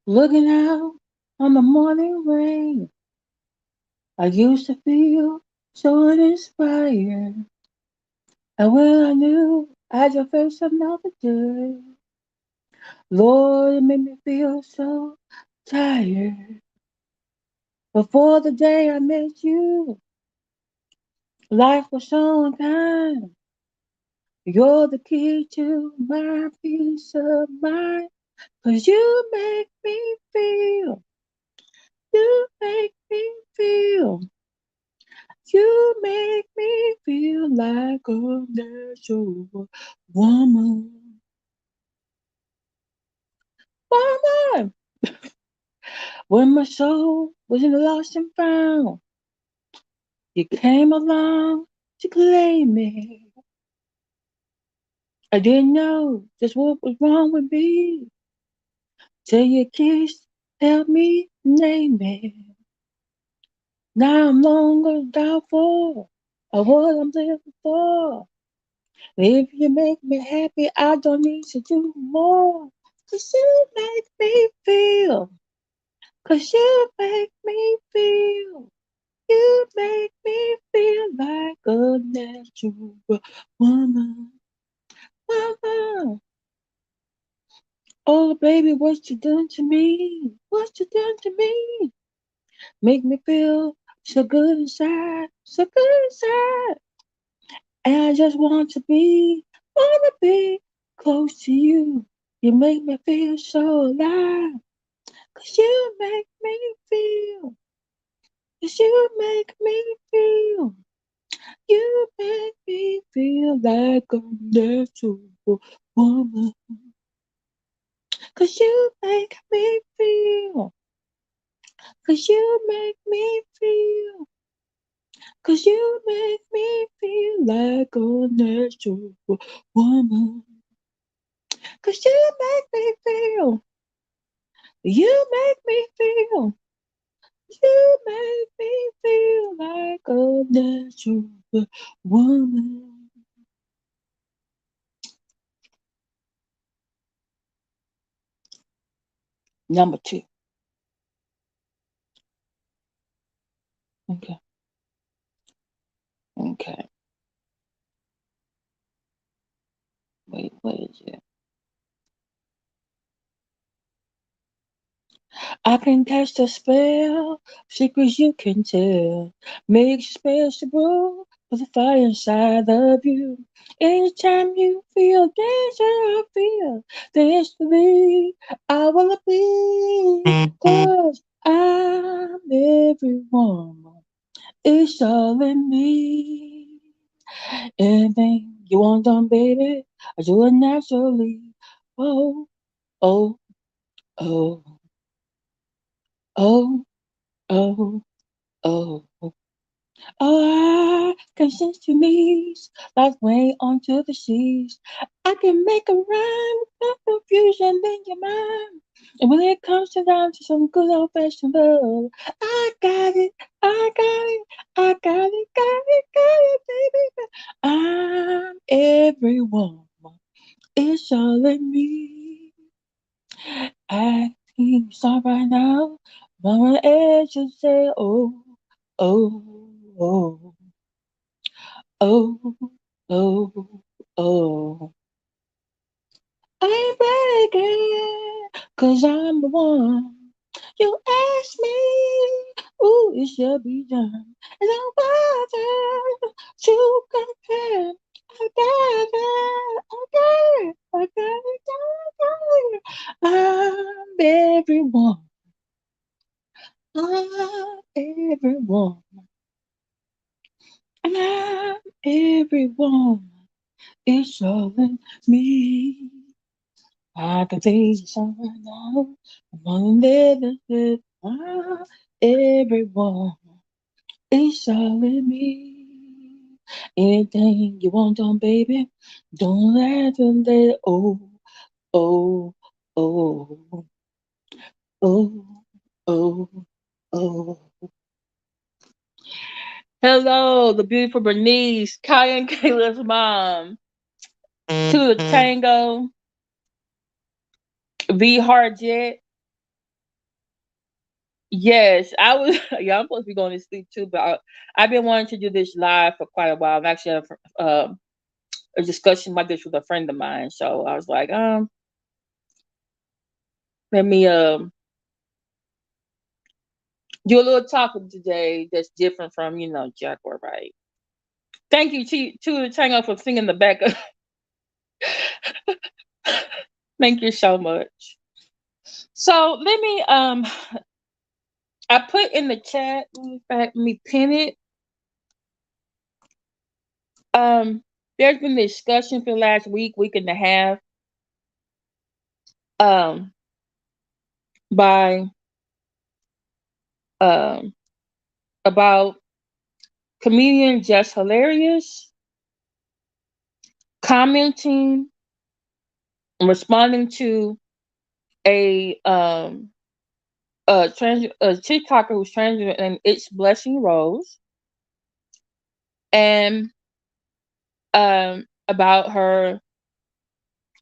Looking out on the morning rain, I used to feel so uninspired. And when I knew I had to face another day, Lord, it made me feel so tired. Before the day I met you, life was so unkind. You're the key to my peace of mind. 'Cause you make me feel, you make me feel like a natural woman. Woman! When my soul was in lost and found, you came along to claim me. I didn't know just what was wrong with me till your kiss helped me name it. Now I'm longer doubtful of what I'm living for. If you make me happy, I don't need to do more. 'Cause you make me feel, 'cause you make me feel, you make me feel like a natural woman. Woman. Oh, baby, what you done to me? What you done to me? Make me feel so good inside, so good inside. And I just wanna be close to you. You make me feel so alive. 'Cause you make me feel, 'cause you make me feel, you make me feel like a natural woman. 'Cause you make me feel, 'cause you make me feel, 'cause you make me feel like a natural woman. 'Cause you make me feel, you make me feel, you make me feel like a natural woman. Number two. Okay. Okay. Wait, what is it? I can cast a spell, secrets you can tell. Make space to grow for the fire inside of you. Anytime you feel danger or fear, dance to me. I wanna be, 'cause I'm every woman. It's all in me. Anything you want done, baby, I do it naturally. Oh, oh, oh, oh, oh, oh. Oh, I can sense your needs, like way onto the seas. I can make a rhyme with no confusion in your mind. And when it comes to down to some good old fashioned love, I got it, I got it, I got it, got it, got it, baby. I'm every woman. It's all in me. I think start right now. I'm on the edge and say, oh, oh, oh. Oh, oh, oh. I ain't bragging, 'cause I'm the one. You ask me, ooh, it shall be done. And no bother to compare. I got it, I got it, I got it, got it. I'm everyone, I'm everyone, I'm everyone. It's all in me. I can taste the sun right now. I'm on it. Everyone. It's all in me. Anything you want done, baby. Don't let them let oh, oh, oh, oh, oh. Hello, the beautiful Bernice, Kaya and Kayla's mom. To the tango, V Hard Jet. Yes, I was. Yeah, I'm supposed to be going to sleep too, but I've been wanting to do this live for quite a while. I'm actually had a discussion about this with a friend of mine, so I was like, let me do a little talking today that's different from Jack or right. Thank you to Tango for singing the backup. Thank you so much. So let me I put in the chat. In fact, let me pin it. Um, there's been discussion for the last week and a half, um, by um about comedian Jess Hilarious commenting and responding to a TikToker who's transgender and it's Blessing Rose, and about her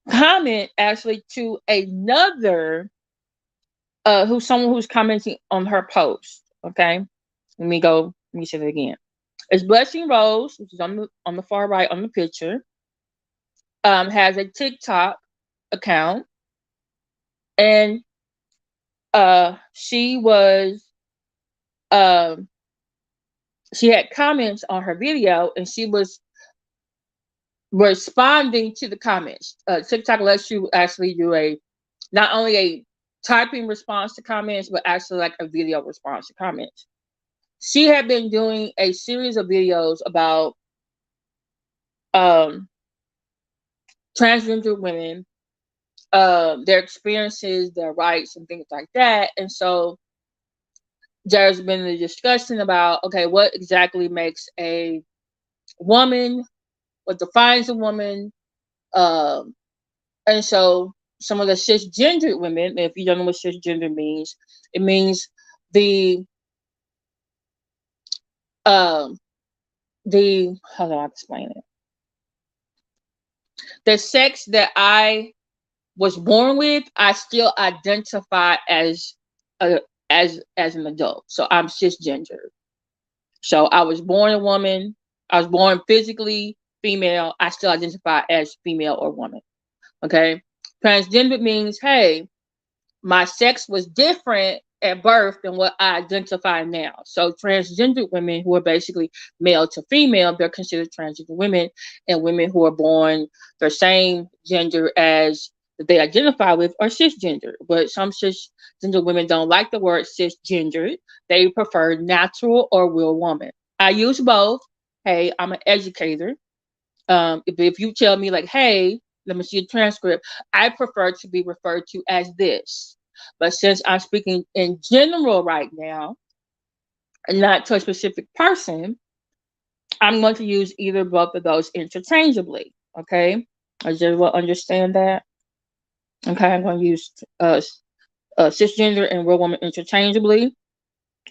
comment actually to another who's someone who's commenting on her post. Okay, let me say it again. It's Blessing Rose, which is on the far right on the picture. Has a TikTok account, and she was um she had comments on her video, and she was responding to the comments. TikTok lets you actually do a not only a typing response to comments, but actually like a video response to comments. She had been doing a series of videos about um, transgender women, their experiences, their rights, and things like that. And so there's been a discussion about, okay, what exactly makes a woman, what defines a woman, um, and so some of the cisgendered women, if you don't know what cisgender means, it means the um how do I explain it? The sex that I was born with, I still identify a as an adult. So I'm cisgender. So I was born a woman. I was born physically female. I still identify as female or woman. Okay. Transgender means, hey, my sex was different at birth than what I identify now. So transgender women who are basically male to female, they're considered transgender women, and women who are born the same gender as that they identify with are cisgender. But some cisgender women don't like the word cisgender. They prefer natural or real woman. I use both. Hey, I'm an educator. If you tell me like, hey, let me see a transcript, I prefer to be referred to as this. But since I'm speaking in general right now, and not to a specific person, I'm going to use either both of those interchangeably. Okay, does everyone understand that? Okay, I'm going to use cisgender and real woman interchangeably.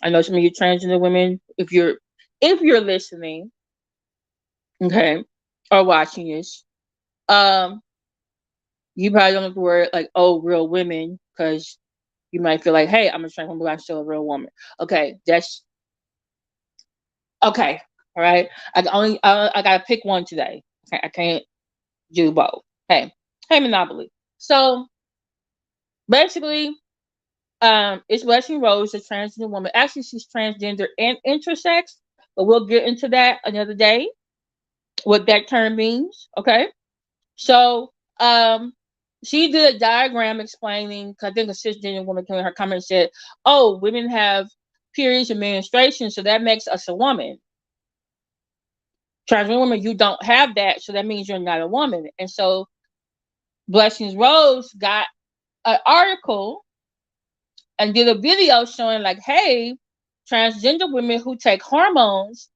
I know some of you transgender women, if you're listening, okay, or watching this, um, you probably don't have to worry like, oh, real women, because you might feel like, hey, I'm a trans woman, but I'm still a real woman. Okay, that's okay. All right, I gotta pick one today. Okay, I can't do both. Hey, Monopoly. So basically, it's Blessing Rose, a transgender woman. Actually, she's transgender and intersex, but we'll get into that another day. What that term means. Okay. So, she did a diagram explaining. 'Cause I think a cisgender woman came in her comment and said, "Oh, women have periods and menstruation, so that makes us a woman. Trans women, you don't have that, so that means you're not a woman." And so, Blessings Rose got an article and did a video showing like, "Hey, transgender women who take hormones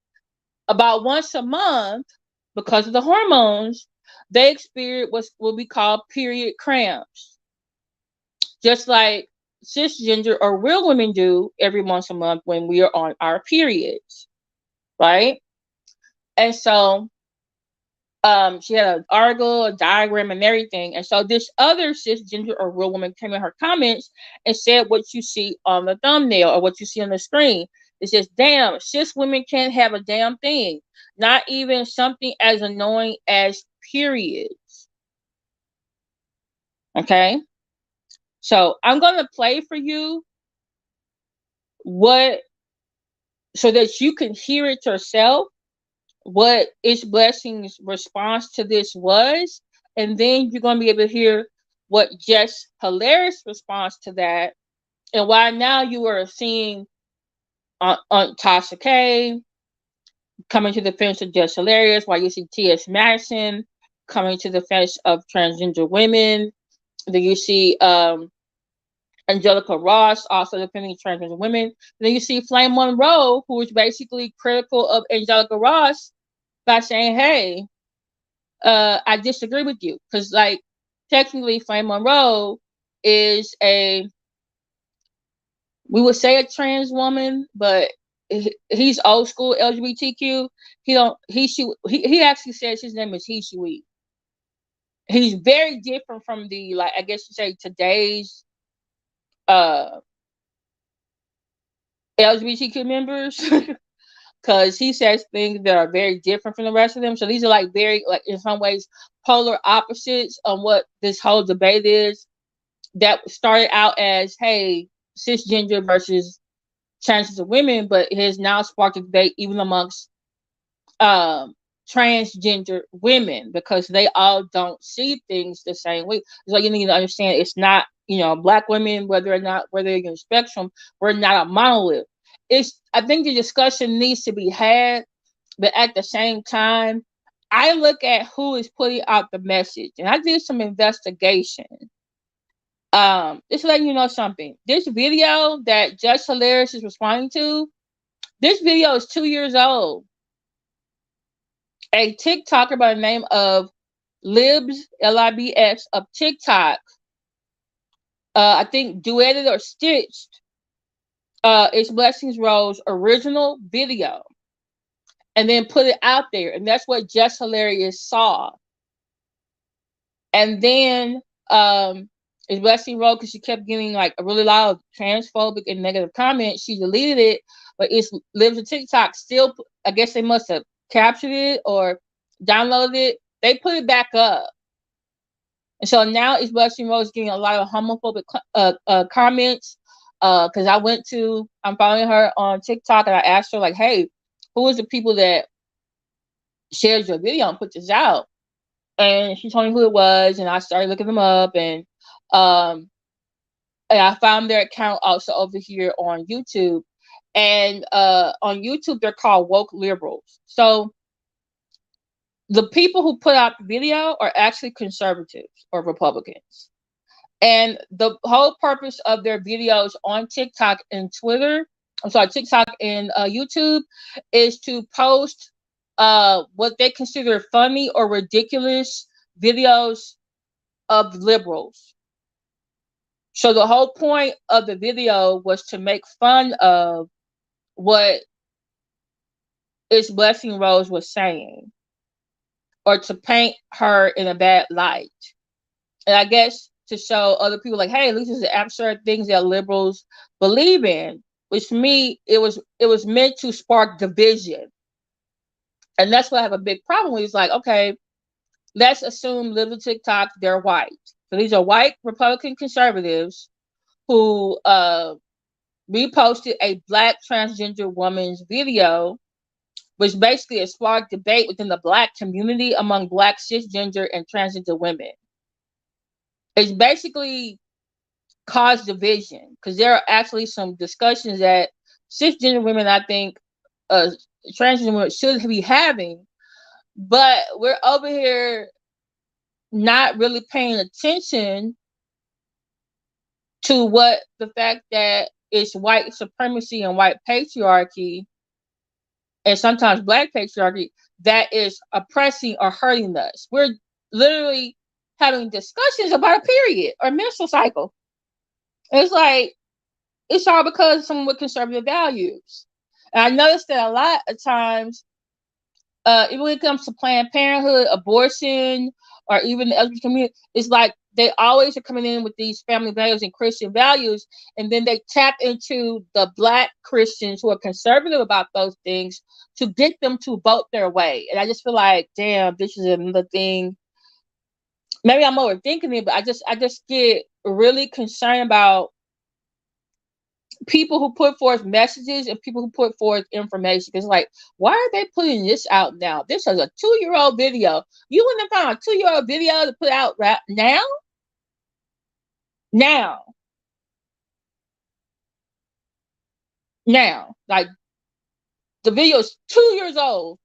about once a month because of the hormones, they experience what will be called period cramps, just like cisgender or real women do every once a month when we are on our periods, right?" And so She had an article, a diagram, and everything. And so this other cisgender or real woman came in her comments and said what you see on the thumbnail or what you see on the screen. It says, damn, cis women can't have a damn thing. Not even something as annoying as periods. Okay? So I'm going to play for you what, so that you can hear it yourself, what It's Blessing's response to this was, and then you're going to be able to hear what Jess Hilarious response to that, and why now you are seeing on Tasha K coming to the defense of Jess Hilarious, why you see T.S. Madison coming to the defense of transgender women. Then you see Angelica Ross also defending transgender women. Then you see Flame Monroe, who is basically critical of Angelica Ross by saying, hey, I disagree with you. Because, like, technically, Flame Monroe is we would say a trans woman, but he's old school LGBTQ. He actually says his name is he, she, we. He's very different from the, like, I guess you say today's LGBTQ members. Because he says things that are very different from the rest of them. So these are like very, like, in some ways, polar opposites on what this whole debate is. That started out as, hey, cisgender versus transgender women, but it has now sparked a debate even amongst transgender women, because they all don't see things the same way. So you need to understand, it's not, black women, whether you're in the spectrum, we're not a monolith. I think the discussion needs to be had, but at the same time, I look at who is putting out the message, and I did some investigation. Just letting you know something. This video that Judge Hilarious is responding to, this video is 2 years old. A TikToker by the name of Libs, Libs, of TikTok, I think duetted or stitched It's Blessings Rose original video and then put it out there. And that's what Jess Hilarious saw. And then It's Blessing Rose, because she kept getting like a really lot of transphobic and negative comments, she deleted it. But It's Lives on TikTok still, I guess they must have captured it or downloaded it. They put it back up. And so now It's Blessing Rose getting a lot of homophobic comments. Because I'm following her on TikTok, and I asked her, like, hey, who is the people that shared your video and put this out? And she told me who it was, and I started looking them up, and I found their account also over here on YouTube. And on YouTube, they're called woke liberals. So the people who put out the video are actually conservatives or Republicans. And the whole purpose of their videos on TikTok and TikTok and YouTube, is to post what they consider funny or ridiculous videos of liberals. So the whole point of the video was to make fun of what It's Blessing Rose was saying, or to paint her in a bad light. And I guess to show other people, like, hey, these are the absurd things that liberals believe in. Which, to me, it was meant to spark division. And that's what I have a big problem with. It's like, okay, let's assume live on TikTok, they're white. So these are white Republican conservatives who reposted a black transgender woman's video, which basically has sparked debate within the black community among black cisgender and transgender women. It's basically caused division, because there are actually some discussions that cisgender women, I think, transgender women should be having, but we're over here not really paying attention to what the fact that it's white supremacy and white patriarchy, and sometimes black patriarchy, that is oppressing or hurting us. We're literally having discussions about a period or menstrual cycle. It's like, it's all because of someone with conservative values. And I noticed that a lot of times even when it comes to Planned Parenthood, abortion, or even the LGBT community, it's like they always are coming in with these family values and Christian values, and then they tap into the Black Christians who are conservative about those things to get them to vote their way. And I just feel like, damn, this is another thing. Maybe I'm overthinking it, but I just get really concerned about people who put forth messages and people who put forth information. It's like, why are they putting this out now? This is a 2-year-old video. You wouldn't have found a 2-year-old video to put out right now? Now. Now. Like, the video is 2 years old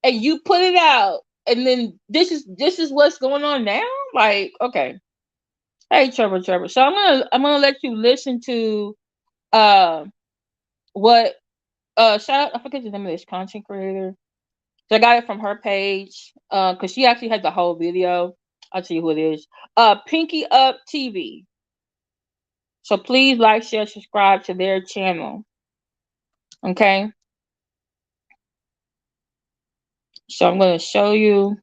and you put it out and then this is what's going on now? Like, okay. Hey, Trevor. So I'm gonna let you listen to uh what shout out, I forget the name of this content creator. So I got it from her page, because she actually had the whole video. I'll tell you who it is. Pinky Up TV. So please like, share, subscribe to their channel. Okay. So I'm gonna show you.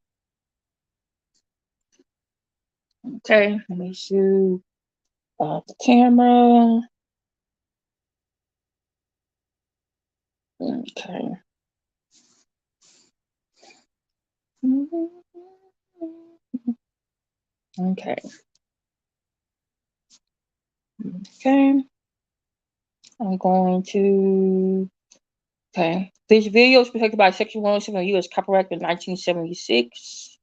Okay, let me shoot the camera. Okay. Okay. Okay. I'm going to. Okay. This video is protected by Section 107 of the U.S. Copyright Act of 1976.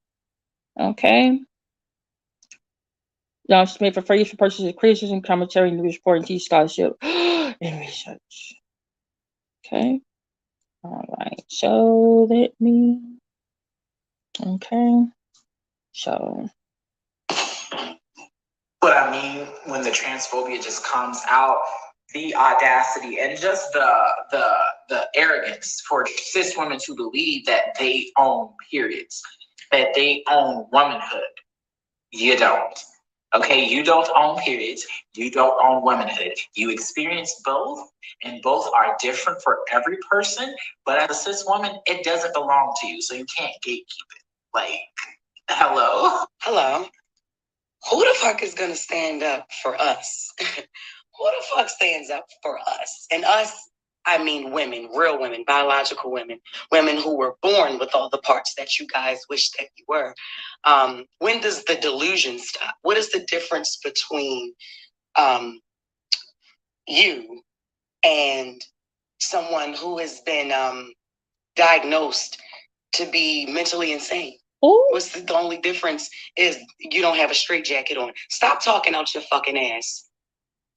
Okay. It's made for free use for purposes of criticism, commentary, news reporting, teach scholarship, and research. Okay. All right. So let me. Okay. So. What I mean when the transphobia just comes out, the audacity and just the arrogance for cis women to believe that they own periods, that they own womanhood. You don't. Okay, you don't own periods. You don't own womanhood. You experience both, and both are different for every person. But as a cis woman, it doesn't belong to you, so you can't gatekeep it. Like, hello? Hello. Who the fuck is gonna stand up for us? Who the fuck stands up for us? And us, I mean women, real women, biological women, women who were born with all the parts that you guys wish that you were. When does the delusion stop? What is the difference between you and someone who has been diagnosed to be mentally insane? Ooh. What's the only difference is you don't have a straitjacket on. Stop talking out your fucking ass.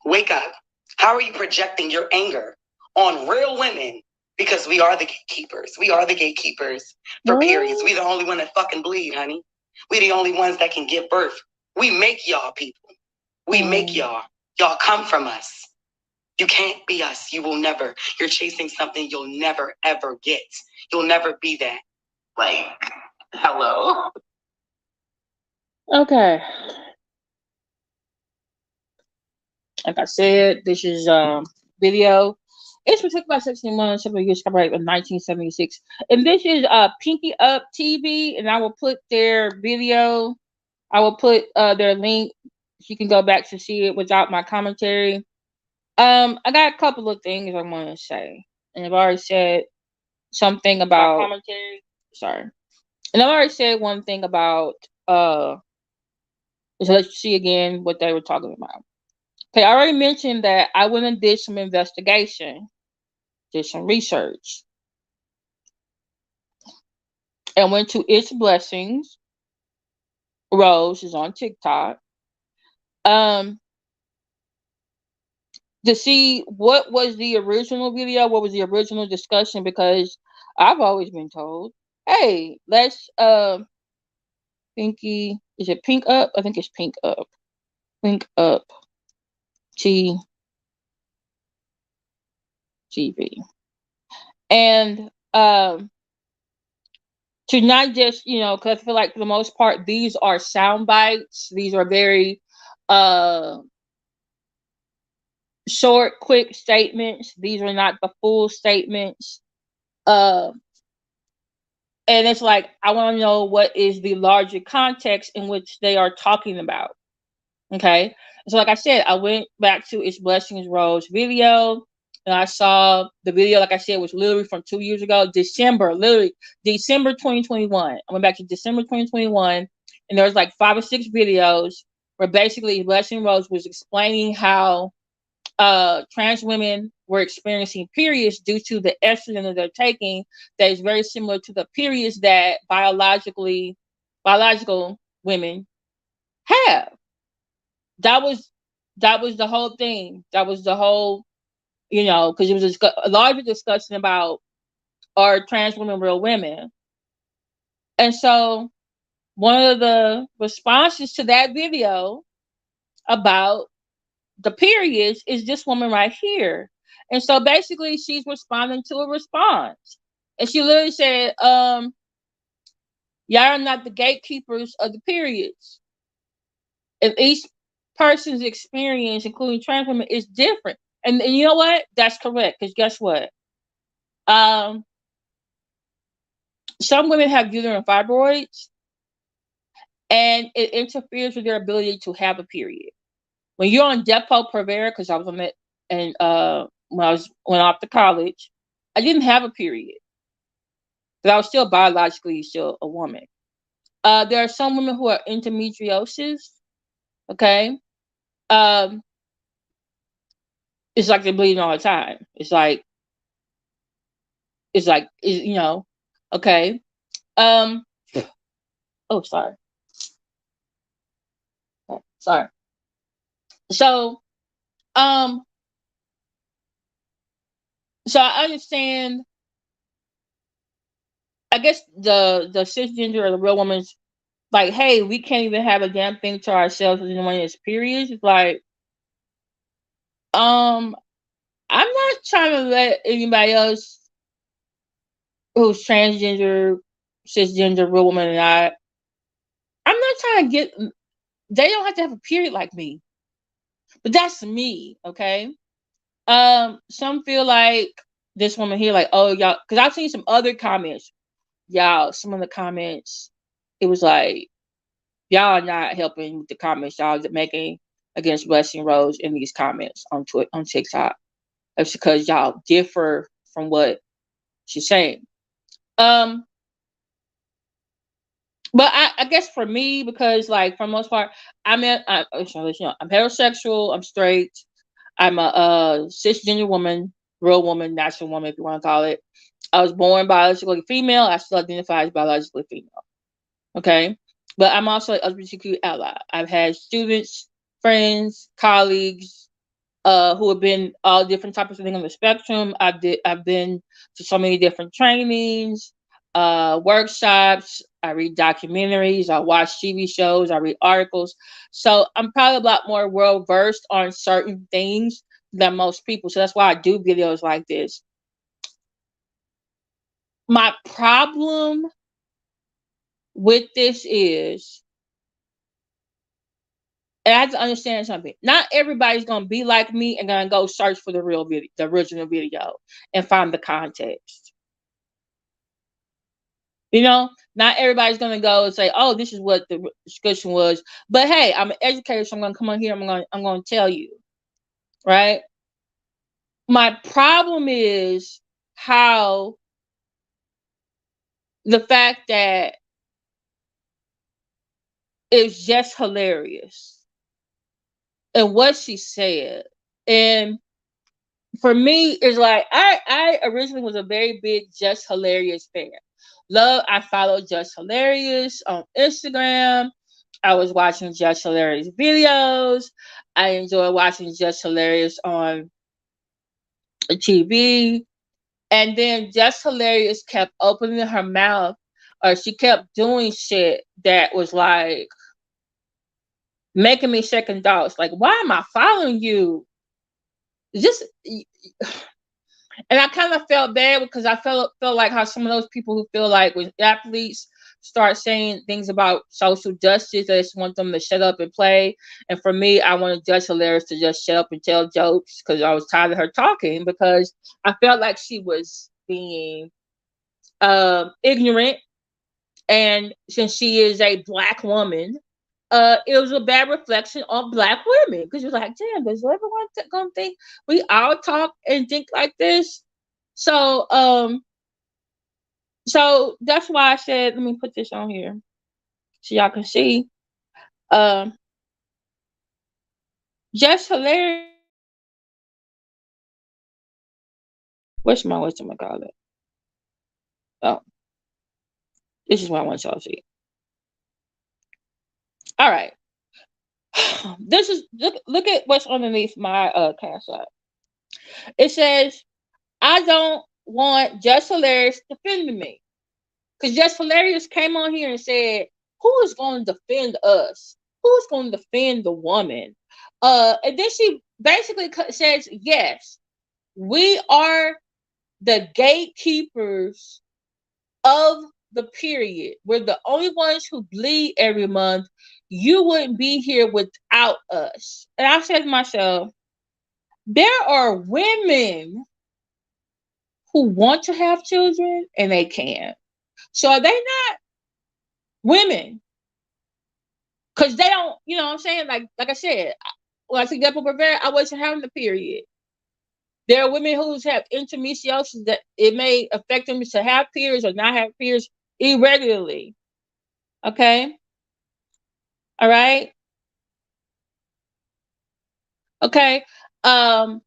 Wake up. How are you projecting your anger on real women? Because we are the gatekeepers. We are the gatekeepers for periods. We the only one that fucking bleed, honey. We the only ones that can give birth. We make y'all people. We make y'all. Y'all come from us. You can't be us. You will never. You're chasing something you'll never, ever get. You'll never be that. Like, hello? Okay. Like I said, this is video. It's protected by Section 107 U.S. Copyright of 1976. And this is Pinky Up TV, and I will put their video. I will put their link. You can go back to see it without my commentary. I got a couple of things I want to say, and I've already said something about commentary. Sorry, and I've already said one thing about so let's see again what they were talking about. Okay, I already mentioned that I went and did some investigation, did some research, and went to It's Blessings. Rose is on TikTok. To see what was the original video, what was the original discussion, because I've always been told, hey, let's Pinky, is it Pink Up? I think it's Pink Up. Pink Up TV. And to not just, because I feel like for the most part, these are sound bites. These are very short, quick statements. These are not the full statements. And it's like, I want to know what is the larger context in which they are talking about. Okay. So like I said, I went back to It's Blessings Rose video, and I saw the video, like I said, was literally from 2 years ago, literally December 2021. I went back to December 2021, and there was like 5 or 6 videos where basically Blessing Rose was explaining how trans women were experiencing periods due to the estrogen that they're taking that is very similar to the periods that biological women have. That was the whole thing. That was the whole, because it was a larger discussion about, are trans women real women? And so one of the responses to that video about the periods is this woman right here. And so basically she's responding to a response. And she literally said, y'all are not the gatekeepers of the periods. And each person's experience, including trans women, is different. And you know what? That's correct. Because guess what? Some women have uterine fibroids, and it interferes with their ability to have a period. When you're on Depo-Provera, because I was on it, and when I went off to college, I didn't have a period, but I was still biologically still a woman. There are some women who are endometriosis. Okay, it's like they're bleeding all the time. It's like okay. Oh, sorry. Oh, sorry. So, so I understand. I guess the cisgender or the real woman's like, hey, we can't even have a damn thing to ourselves when it's periods. It's like, I'm not trying to let anybody else who's transgender, cisgender, real woman, and I'm not trying to get. They don't have to have a period like me, but that's me, okay? Some feel like this woman here, like, oh y'all, because I've seen some other comments, y'all. Some of the comments, it was like, y'all are not helping with the comments y'all making against Blessing Rose in these comments on TikTok. That's because y'all differ from what she's saying. But I guess for me, because like for the most part, I'm heterosexual, I'm straight, I'm a cisgender woman, real woman, natural woman, if you want to call it. I was born biologically female. I still identify as biologically female. Okay, but I'm also an LGBTQ ally. I've had students, friends, colleagues, who have been all different types of things on the spectrum. I've been to so many different trainings, workshops. I read documentaries. I watch TV shows. I read articles. So I'm probably a lot more well versed on certain things than most people. So that's why I do videos like this. My problem with this is, and I have to understand something. Not everybody's gonna be like me and gonna go search for the real video, the original video, and find the context. Not everybody's gonna go and say, "Oh, this is what the discussion was." But hey, I'm an educator, so I'm gonna come on here. I'm gonna tell you, right? My problem is how the fact that it's just hilarious and what she said. And for me, it's like I originally was a very big Just Hilarious fan. I followed Just Hilarious on Instagram. I was watching Just Hilarious videos. I enjoy watching Just Hilarious on TV. And then Just Hilarious kept opening her mouth, or she kept doing shit that was like making me second thoughts. Like, why am I following you? Just, and I kind of felt bad because I felt like how some of those people who feel like when athletes start saying things about social justice, they just want them to shut up and play. And for me, I wanted Just Hilarious to just shut up and tell jokes because I was tired of her talking, because I felt like she was being ignorant. And since she is a black woman, it was a bad reflection on black women because you're like, damn, does everyone gonna think we all talk and think like this? So, so that's why I said, let me put this on here so y'all can see. Um, just hilarious. What's my call it? Oh, this is what I want y'all to see. All right. This is look at what's underneath my cash app. It says, I don't want Just Hilarious defending me. Because Just Hilarious came on here and said, who is going to defend us? Who's going to defend the woman? And then she basically says, yes, we are the gatekeepers of the period. We're the only ones who bleed every month. You wouldn't be here without us. And I said to myself, there are women who want to have children and they can't. So are they not women? Because they don't, you know what I'm saying? Like I said, when I took that Rivera, I wasn't having the period. There are women who have endometriosis that it may affect them to have periods or not have periods irregularly. Okay? All right? Okay? Um,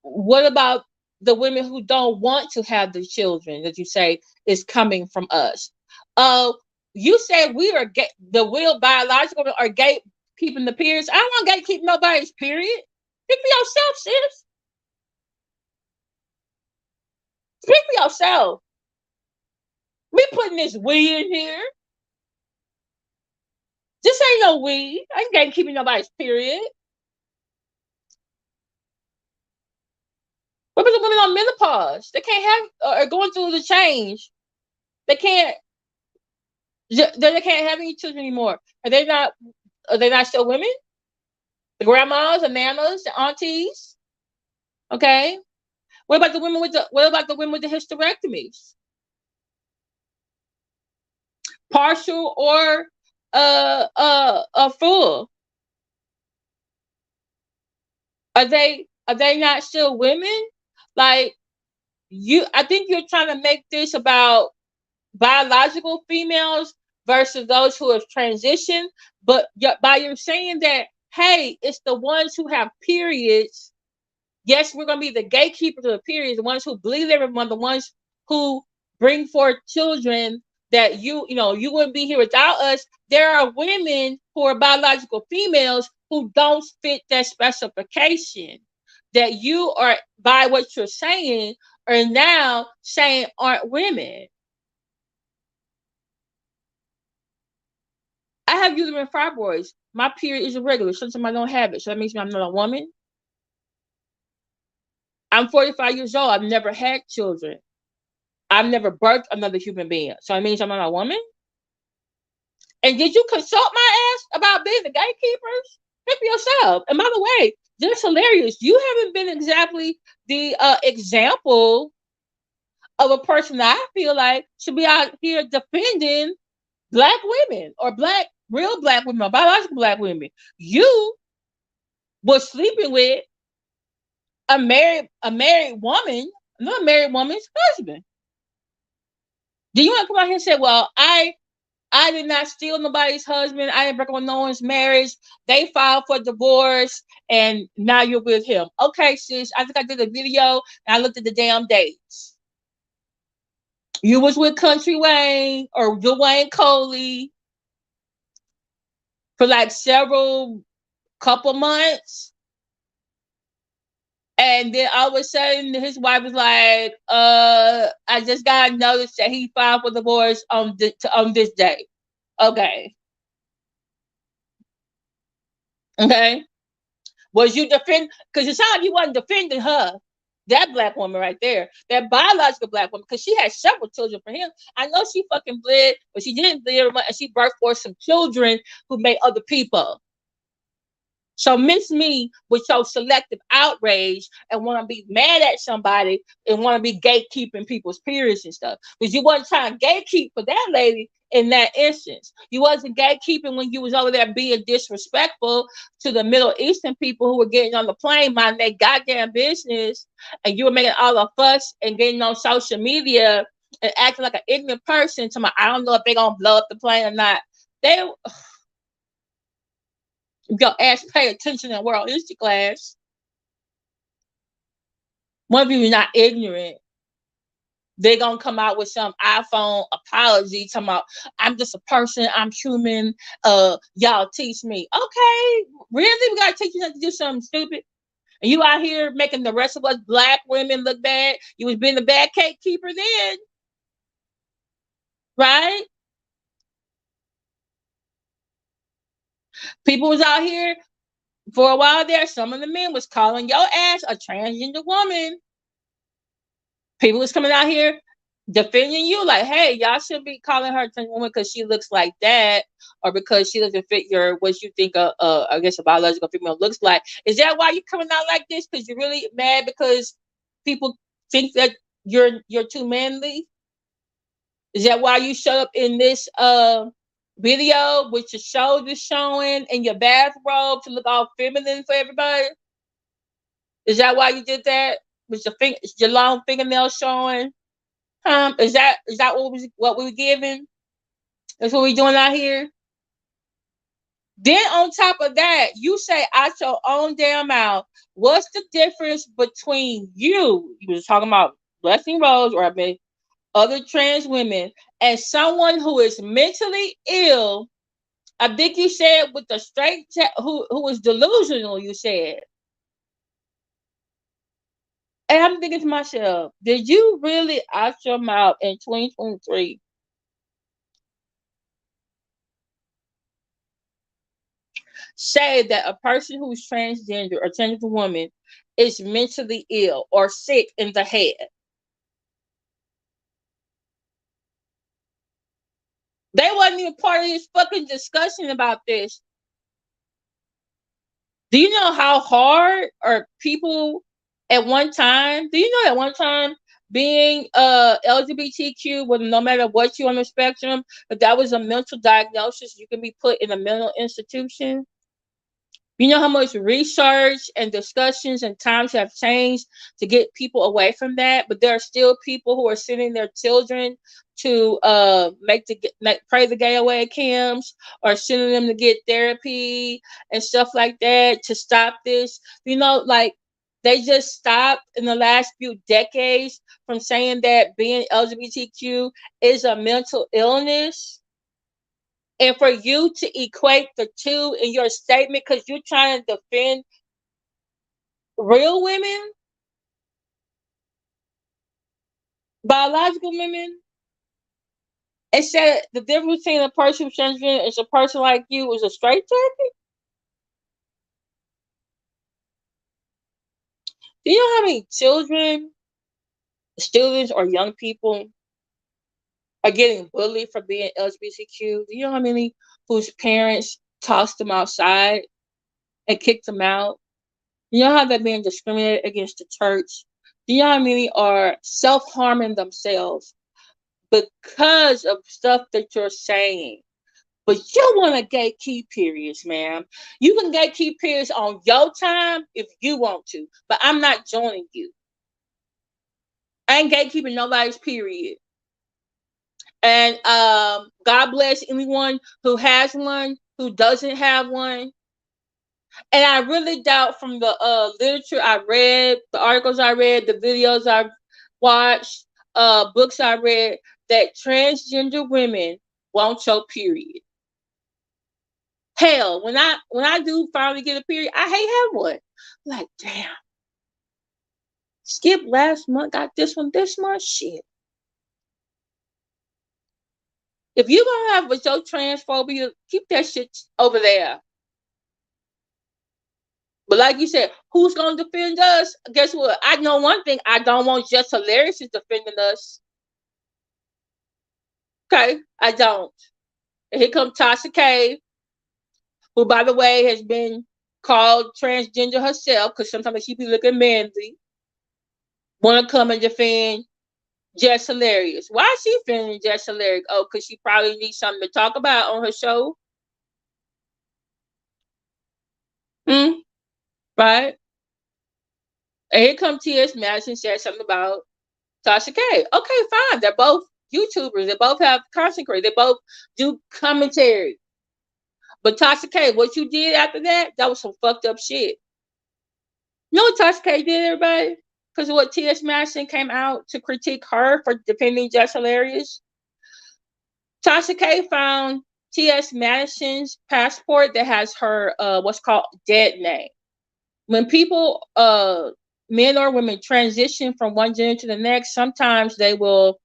what about the women who don't want to have the children that you say is coming from us? You say we are the real biological are gatekeeping the periods. I don't want gatekeep nobody's period. Speak for yourself, sis. Speak for yourself. Me putting this weed in here. This ain't no weed. I ain't gatekeeping nobody's period. What about the women on menopause? They can't have or going through the change. They can't. They can't have any children anymore. Are they not? Are they not still women? The grandmas, the nanas, the aunties. Okay. What about the women with the? What about the women with the hysterectomies? Partial or full? Are they not still women? Like I think you're trying to make this about biological females versus those who have transitioned. But by you saying that, hey, it's the ones who have periods. Yes, we're gonna be the gatekeepers of the periods, the ones who bleed every month, the ones who bring forth children that you wouldn't be here without us. There are women who are biological females who don't fit that specification that you are, by what you're saying, are now saying aren't women. I have uterine fibroids. My period is irregular. Sometimes I don't have it. So that means I'm not a woman. I'm 45 years old. I've never had children. I've never birthed another human being. So it means I'm not a woman. And did you consult my ass about being the gatekeepers? Pick for yourself. And by the way, just hilarious. You haven't been exactly the example of a person that I feel like should be out here defending black women or real black women or biological black women. You was sleeping with a married woman, not a married woman's husband. Do you want to come out here and say, well, I did not steal nobody's husband. I didn't break up no one's marriage. They filed for divorce, and now you're with him. Okay, sis. I think I did a video, and I looked at the damn dates. You was with Country Wayne or Dwayne Coley for like several couple months. And then all of a sudden, his wife was like, I just got notice that he filed for divorce on this day. Okay. Okay. Was you defend? Because it sounded like you wasn't defending her. That black woman right there, that biological black woman, because she had several children for him. I know she fucking bled, but she didn't bleed, and she birthed for some children who made other people. So miss me with your selective outrage and want to be mad at somebody and want to be gatekeeping people's periods and stuff. Because you wasn't trying to gatekeep for that lady in that instance. You wasn't gatekeeping when you was over there being disrespectful to the Middle Eastern people who were getting on the plane, minding their goddamn business, and you were making all the fuss and getting on social media and acting like an ignorant person. To my, I don't know if they're gonna blow up the plane or not. They Go ask, pay attention in world history class. One of you is not ignorant. They're gonna come out with some iPhone apology talking about I'm just a person, I'm human. Y'all teach me. Okay, really? We gotta teach you not to do something stupid. And you out here making the rest of us black women look bad. You was being the bad cake keeper then, right? People was out here for a while there. Some of the men was calling your ass a transgender woman. People was coming out here defending you like, hey, y'all should be calling her a trans woman because she looks like that, or because she doesn't fit your what you think I guess a biological female looks like. Is that why you're coming out like this? Because you're really mad because people think that you're too manly? Is that why you showed up in this video with your shoulders showing and your bathrobe to look all feminine for everybody? Is that why you did that? With your long fingernails showing? Is that what we were giving? That's what we doing out here. Then on top of that, you say out your own damn mouth, what's the difference between you? You was talking about Blessing Rose, or I mean other trans women, and someone who is mentally ill. I think you said with the who was delusional. You said, and I'm thinking to myself, did you really out your mouth in 2023? Say that a person who's transgender or transgender woman is mentally ill or sick in the head. They wasn't even part of this fucking discussion about this. Do you know how hard are people at one time? Do you know at one time being LGBTQ was no matter what you on the spectrum, if that was a mental diagnosis, you can be put in a mental institution? You know how much research and discussions and times have changed to get people away from that, but there are still people who are sending their children to pray the gay away camps, or sending them to get therapy and stuff like that to stop this. Like they just stopped in the last few decades from saying that being LGBTQ is a mental illness. And for you to equate the two in your statement because you're trying to defend real women, biological women, and said the difference between a person who's transgender and a person like you is a straight jacket? Do you know how many children, students, or young people are getting bullied for being LGBTQ? Do you know how many whose parents tossed them outside and kicked them out? You know how they're being discriminated against the church? Do you know how many are self-harming themselves because of stuff that you're saying? But you want to gatekeep periods, ma'am. You can gatekeep periods on your time if you want to, but I'm not joining you. I ain't gatekeeping nobody's period. And God bless anyone who has one, who doesn't have one. And I really doubt from the literature I read, the articles I read, the videos I watched, books I read, that transgender women want your period. Hell, when I do finally get a period, I hate having one. Like, damn. Skip last month, got this one this month. Shit. If you're gonna have with your transphobia, keep that shit over there. But like you said, who's gonna defend us? Guess what? I know one thing. I don't want just Hilarious defending us. Okay, I don't. And here comes Tasha K, who, by the way, has been called transgender herself, because sometimes she be looking manly, want to come and defend Jess Hilarious. Why is she defending Jess Hilarious? Oh, because she probably needs something to talk about on her show. Right? And here come T.S. Madison said something about Tasha K. Okay, fine. They're both YouTubers. They both have content creators. They both do commentary. But Tasha K, what you did after that, that was some fucked up shit. You know what Tasha K did, everybody? Because of what T.S. Madison came out to critique her for defending Jess Hilarious. Tasha K found T.S. Madison's passport that has her what's called dead name. When people, men or women, transition from one gender to the next, sometimes they will,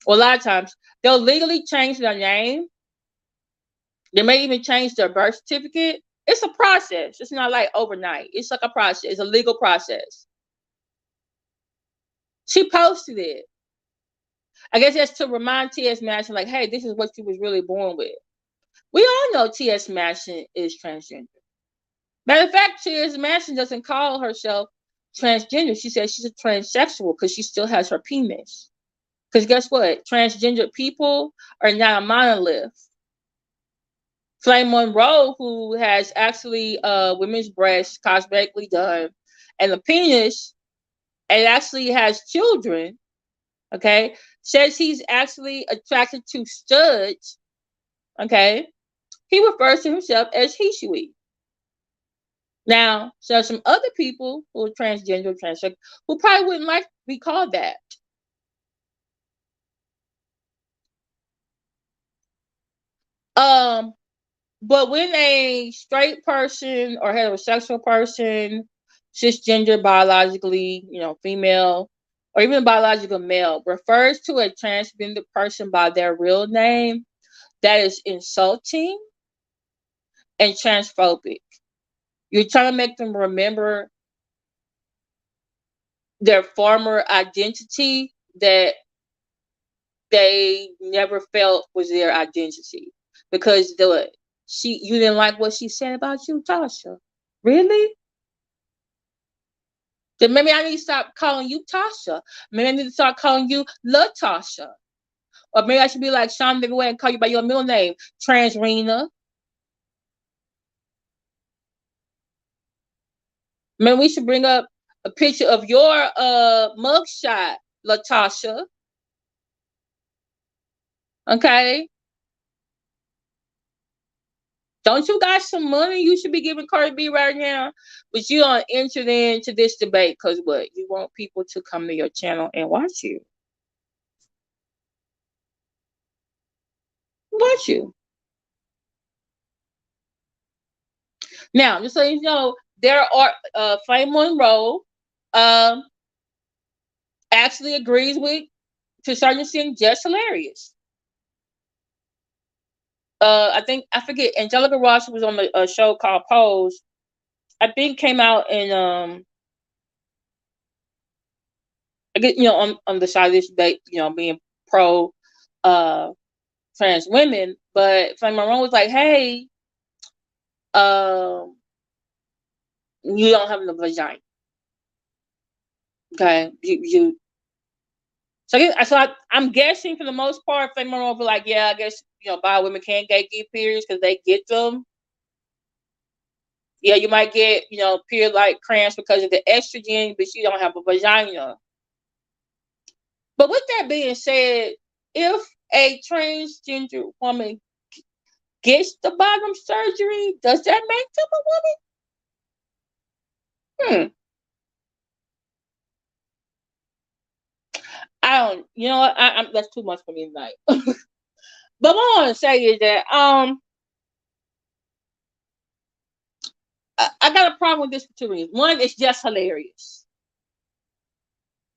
or a lot of times, they'll legally change their name. They may even change their birth certificate. It's a process. It's not like overnight. It's like a process. It's a legal process. She posted it. I guess that's to remind T.S. Madison, like, hey, this is what she was really born with. We all know T.S. Madison is transgender. Matter of fact, T.S. Madison doesn't call herself transgender. She says she's a transsexual because she still has her penis. Because guess what? Transgender people are not a monolith. Flame Monroe, who has actually women's breasts cosmetically done, and the penis, and actually has children, okay, says he's actually attracted to studs, okay, he refers to himself as he, she. Now, so some other people who are transgender, transsexual, who probably wouldn't like to be called that. But when a straight person or heterosexual person, cisgender, biologically, female, or even biological male, refers to a transgender person by their real name, that is insulting and transphobic. You're trying to make them remember their former identity that they never felt was their identity. Because you didn't like what she said about you, Tasha. Really? Then maybe I need to stop calling you Tasha. Maybe I need to start calling you Latasha. Or maybe I should be like Sean McWay and call you by your middle name, Transrena. Maybe we should bring up a picture of your mugshot, Latasha. Okay? Don't you got some money you should be giving Cardi B right now? But you don't enter into this debate because what? You want people to come to your channel and watch you. Watch you. Now, just so you know, there are Flame Monroe actually agrees with to certain extent Jess Hilarious. I forget, Angelica Ross was on a show called Pose. I think came out in I get on the side of this debate, being pro trans women, but Flame Monroe was like, hey, you don't have no vagina. Okay, I'm guessing for the most part, Flame Monroe will be like, yeah, I guess bi women can't get periods because they get them. Yeah, you might get period like cramps because of the estrogen, but you don't have a vagina. But with that being said, if a transgender woman gets the bottom surgery, does that make them a woman? I don't. You know what? That's too much for me tonight. But what I want to say is that I got a problem with this for 2 reasons. One, it's just hilarious.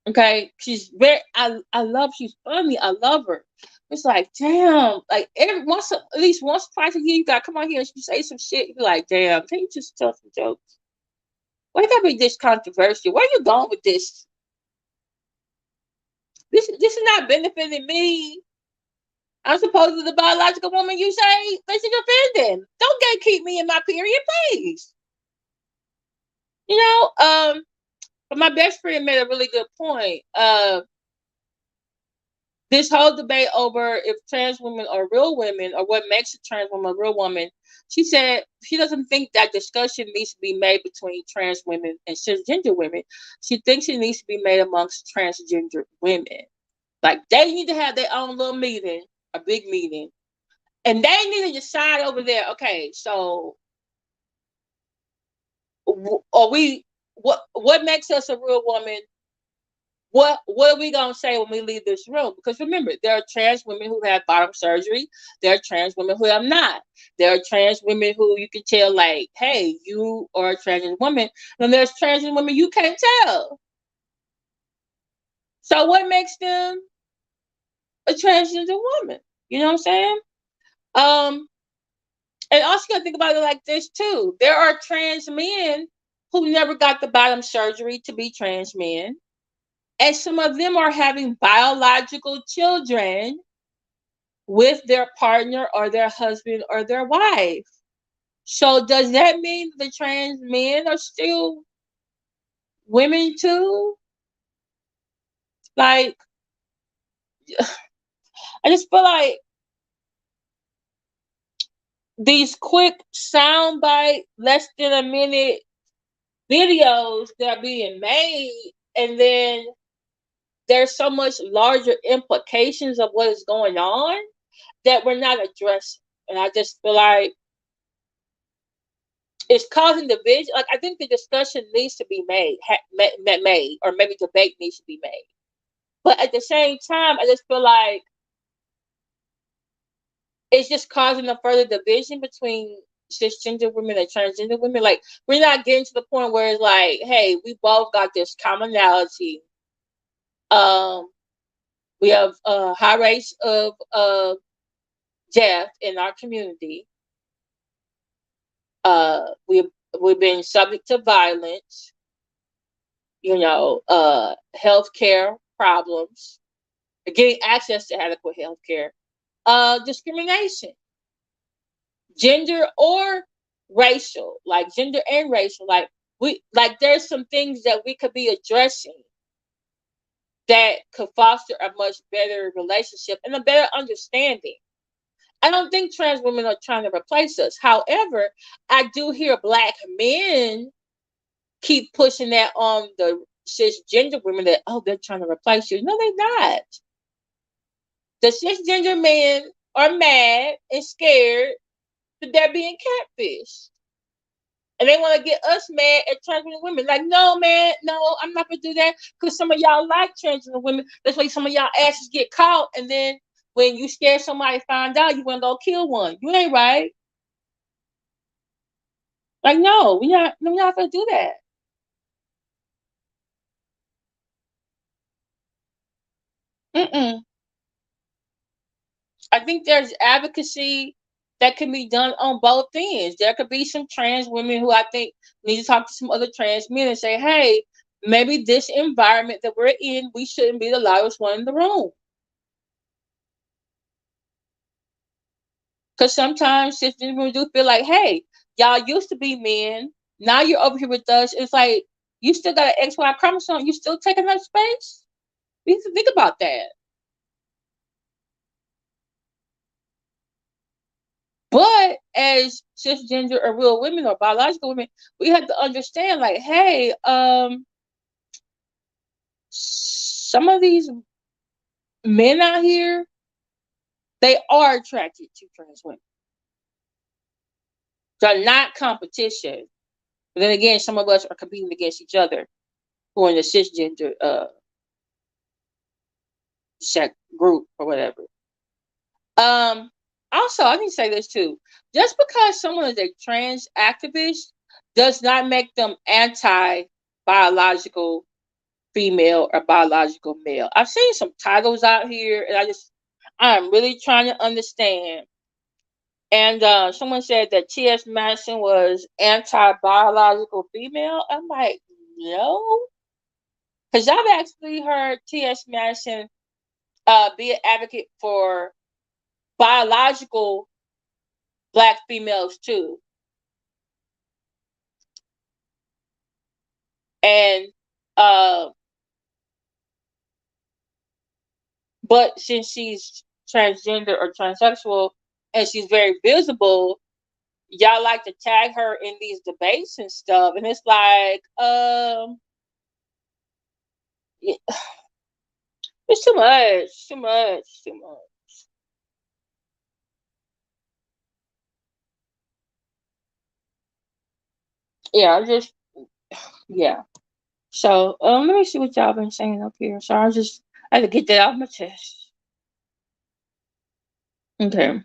Okay, she's very. I love. She's funny. I love her. It's like, damn. Like at least once, twice a year, you gotta come on here and say some shit. You be like, damn. Can you just tell some jokes? Why you gotta be this controversial? Where you going with this? This is not benefiting me. I'm supposed to be the biological woman you say. They should offend them. Don't gatekeep me in my period, please. You know, but my best friend made a really good point. This whole debate over if trans women are real women or what makes a trans woman a real woman, she said she doesn't think that discussion needs to be made between trans women and cisgender women. She thinks it needs to be made amongst transgender women. Like they need to have their own little meeting, a big meeting, and they need to decide over there. Okay, so are we? What makes us a real woman? What are we gonna say when we leave this room? Because remember, there are trans women who have bottom surgery. There are trans women who have not. There are trans women who you can tell, like, hey, you are a trans woman. And there's trans women you can't tell. So what makes them a transgender woman? You know what I'm saying? Um, and also you gotta think about it like this too. There are trans men who never got the bottom surgery to be trans men. And some of them are having biological children with their partner or their husband or their wife. So does that mean the trans men are still women too? Like, I just feel like these quick soundbite, less than a minute videos that are being made, and then there's so much larger implications of what is going on that we're not addressing. And I just feel like it's causing division. Like I think the discussion needs to be made, or maybe debate needs to be made. But at the same time, I just feel like it's just causing a further division between cisgender women and transgender women. Like we're not getting to the point where it's like, hey, we both got this commonality. Um, we have a high rates of death in our community. We've been subject to violence, healthcare problems, getting access to adequate healthcare, discrimination, gender or racial, like gender and racial, there's some things that we could be addressing that could foster a much better relationship and a better understanding. I don't think trans women are trying to replace us. However, I do hear Black men keep pushing that on the cisgender women that, oh, they're trying to replace you. No, they're not. The cisgender men are mad and scared that they're being catfished. And they want to get us mad at transgender women. Like, no, man, no, I'm not going to do that because some of y'all like transgender women. That's why some of y'all asses get caught. And then when you scare somebody to find out, you want to go kill one. You ain't right. Like, no, we're not going to do that. Mm-mm. I think there's advocacy that can be done on both ends. There could be some trans women who I think need to talk to some other trans men and say, hey, maybe this environment that we're in, we shouldn't be the loudest one in the room. Because sometimes cisgender women do feel like, hey, y'all used to be men. Now you're over here with us. It's like, you still got an XY chromosome. You still taking up space? We need to think about that. But as cisgender or real women or biological women, we have to understand, like, hey, some of these men out here, they are attracted to trans women. They're not competition. But then again, some of us are competing against each other who are in the cisgender group or whatever. Also, I need to say this too. Just because someone is a trans activist does not make them anti-biological female or biological male. I've seen some titles out here, and I'm really trying to understand. And someone said that T.S. Madison was anti-biological female. I'm like, no, because I've actually heard T.S. Madison be an advocate for biological Black females too. And uh, but since she's transgender or transsexual and she's very visible, y'all like to tag her in these debates and stuff, and it's like, it's too much, too much, too much. Yeah, just yeah. So let me see what y'all been saying up here. So I had to get that off my chest. Okay.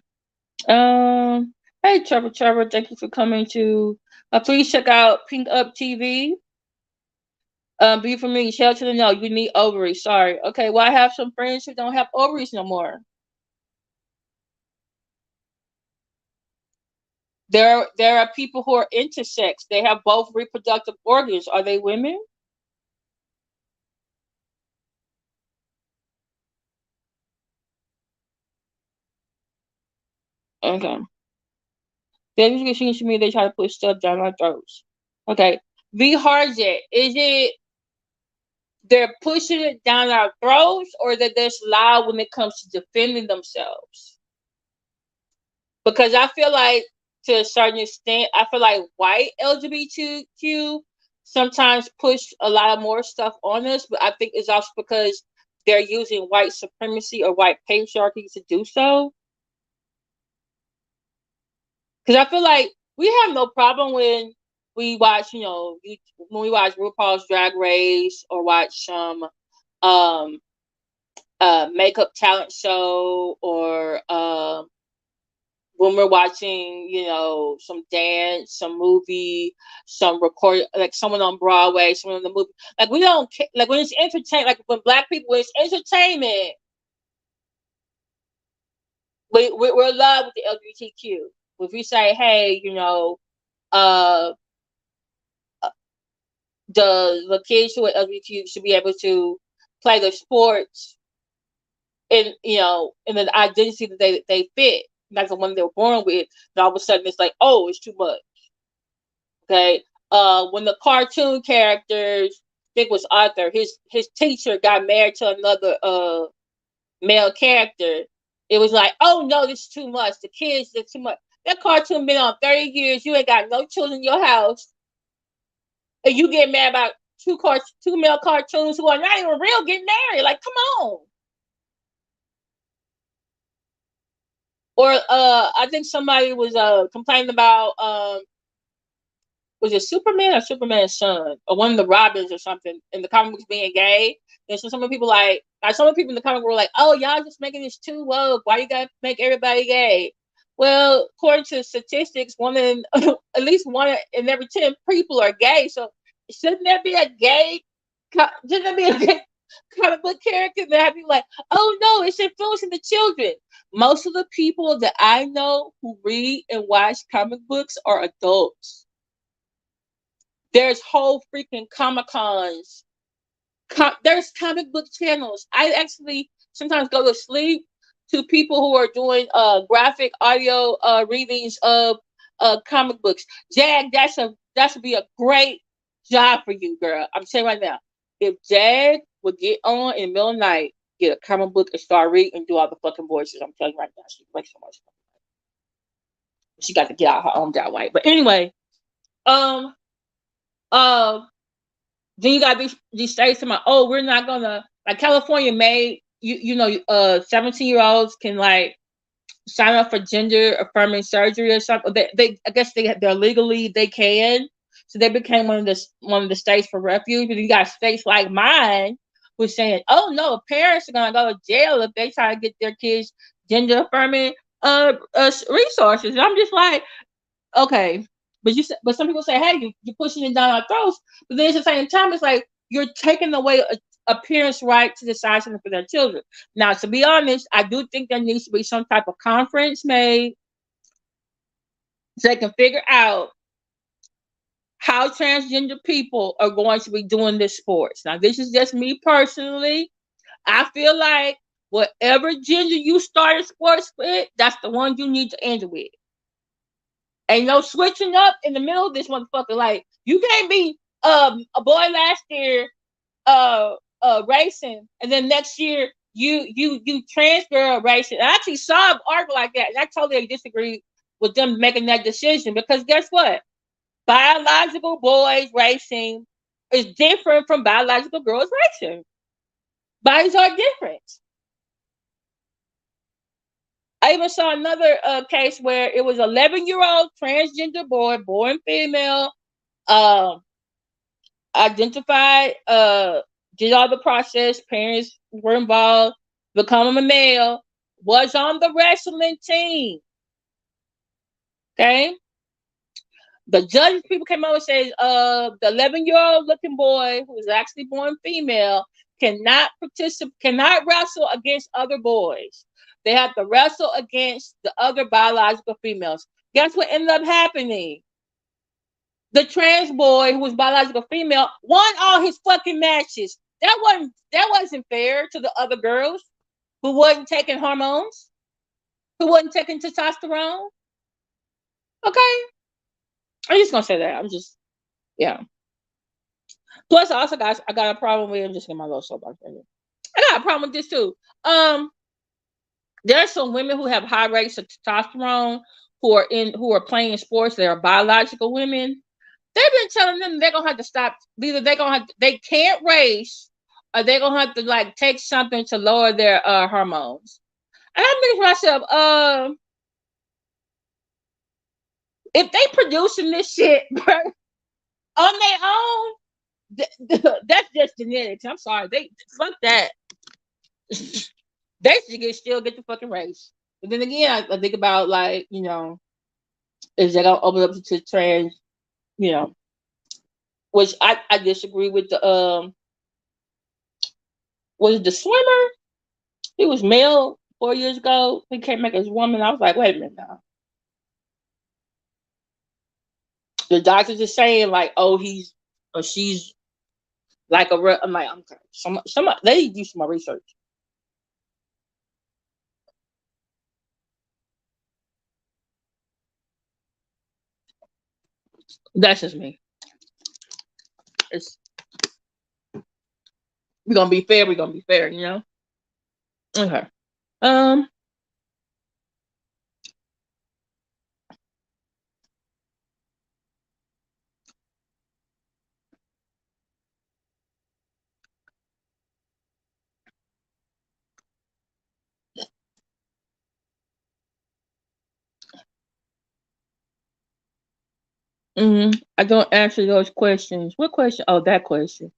Hey Trevor, thank you for coming to. Please check out Pink Up TV. Be for me, shout to the no. You need ovaries. Sorry. Okay. Well, I have some friends who don't have ovaries no more. There are people who are intersex. They have both reproductive organs. Are they women? Okay. Then it seems to me they try to put stuff down our throats. Okay. V Harjet, is it they're pushing it down our throats or that they're loud when it comes to defending themselves? Because I feel like to a certain extent, I feel like white LGBTQ sometimes push a lot of more stuff on us, but I think it's also because they're using white supremacy or white patriarchy to do so. Because I feel like we have no problem when we watch, when we watch RuPaul's Drag Race or watch some um makeup talent show or when we're watching, some dance, some movie, some record, like someone on Broadway, someone in the movie. Like we don't like when it's entertainment. Like when black people, when it's entertainment, we're in love with the LGBTQ. If we say, hey, uh, the kids who are LGBTQ should be able to play their sports in in the identity that they fit, like the one they were born with. And all of a sudden, it's like, oh, it's too much. Okay. When the cartoon characters, I think it was Arthur, his teacher got married to another male character. It was like, oh no, this is too much. The kids, that's too much. That cartoon been on 30 years. You ain't got no children in your house, and you get mad about two male cartoons who are not even real getting married. Like, come on. Or I think somebody was complaining about was it Superman or Superman's son or one of the Robins or something in the comic books being gay. And so some of the people some of the people in the comic were like, oh, y'all just making this too woke. Why you gotta make everybody gay? Well, according to statistics, at least one in every 10 people are gay. So shouldn't there be a gay? Shouldn't there be a gay comic book character that have you like, oh no, it's influencing the children? Most of the people that I know who read and watch comic books are adults. There's whole freaking Comic Cons. There's comic book channels. I actually sometimes go to sleep to people who are doing graphic audio readings of comic books. Jag, that should be a great job for you, girl. I'm saying right now, if Jag would get on in the middle of the night, get a comic book and start reading and do all the fucking voices, I'm telling you right now, she makes so much money. She got to get out her own that way. But anyway, um, uh, then you gotta be these states to my, oh, we're not gonna, like, California made 17-year-olds can like sign up for gender affirming surgery or something. They I guess they're legally they can. So they became one of the states for refuge. But you got states like mine who's saying, oh no, parents are gonna go to jail if they try to get their kids gender affirming resources. And I'm just like, okay, but some people say, hey, you're pushing it down our throats. But then at the same time, it's like you're taking away a parent's right to decide something for their children. Now, to be honest, I do think there needs to be some type of conference made so they can figure out how transgender people are going to be doing this sports. Now, this is just me personally. I feel like whatever gender you started sports with, that's the one you need to end with. Ain't no switching up in the middle of this motherfucker. Like, you can't be a boy last year racing, and then next year you transfer racing. I actually saw an article like that, and I totally disagree with them making that decision because guess what? Biological boys racing is different from biological girls racing. Bodies are different. I even saw another case where it was 11-year-old transgender boy, born female, uh, identified, did all the process, parents were involved, becoming a male, was on the wrestling team. Okay? The judges people came out and said the 11-year-old looking boy who was actually born female cannot participate, cannot wrestle against other boys. They have to wrestle against the other biological females. Guess what ended up happening? The trans boy who was biological female won all his fucking matches. That wasn't fair to the other girls who wasn't taking hormones, who wasn't taking testosterone. Okay, I'm just gonna say that. Yeah. Plus, I got a problem with. I'm just getting my little soapbox right here. I got a problem with this too. There are some women who have high rates of testosterone who are playing sports. They are biological women. They've been telling them they're gonna have to stop. Either they can't race, or they're gonna have to like take something to lower their hormones. And I'm thinking to myself, if they producing this shit on their own, that's just genetics. I'm sorry, they fuck that. They should still get the fucking race. But then again, I think about like is they gonna open up to trans, you know, which I disagree with the was it the swimmer? He was male 4 years ago. He came back as a woman. I was like, wait a minute now. The doctors are saying like, oh, he's or she's like a. I'm like, okay. Some they do some more research. That's just me. It's we're gonna be fair. We're gonna be fair. Okay. Um. I don't answer those questions. What question? Oh, that question.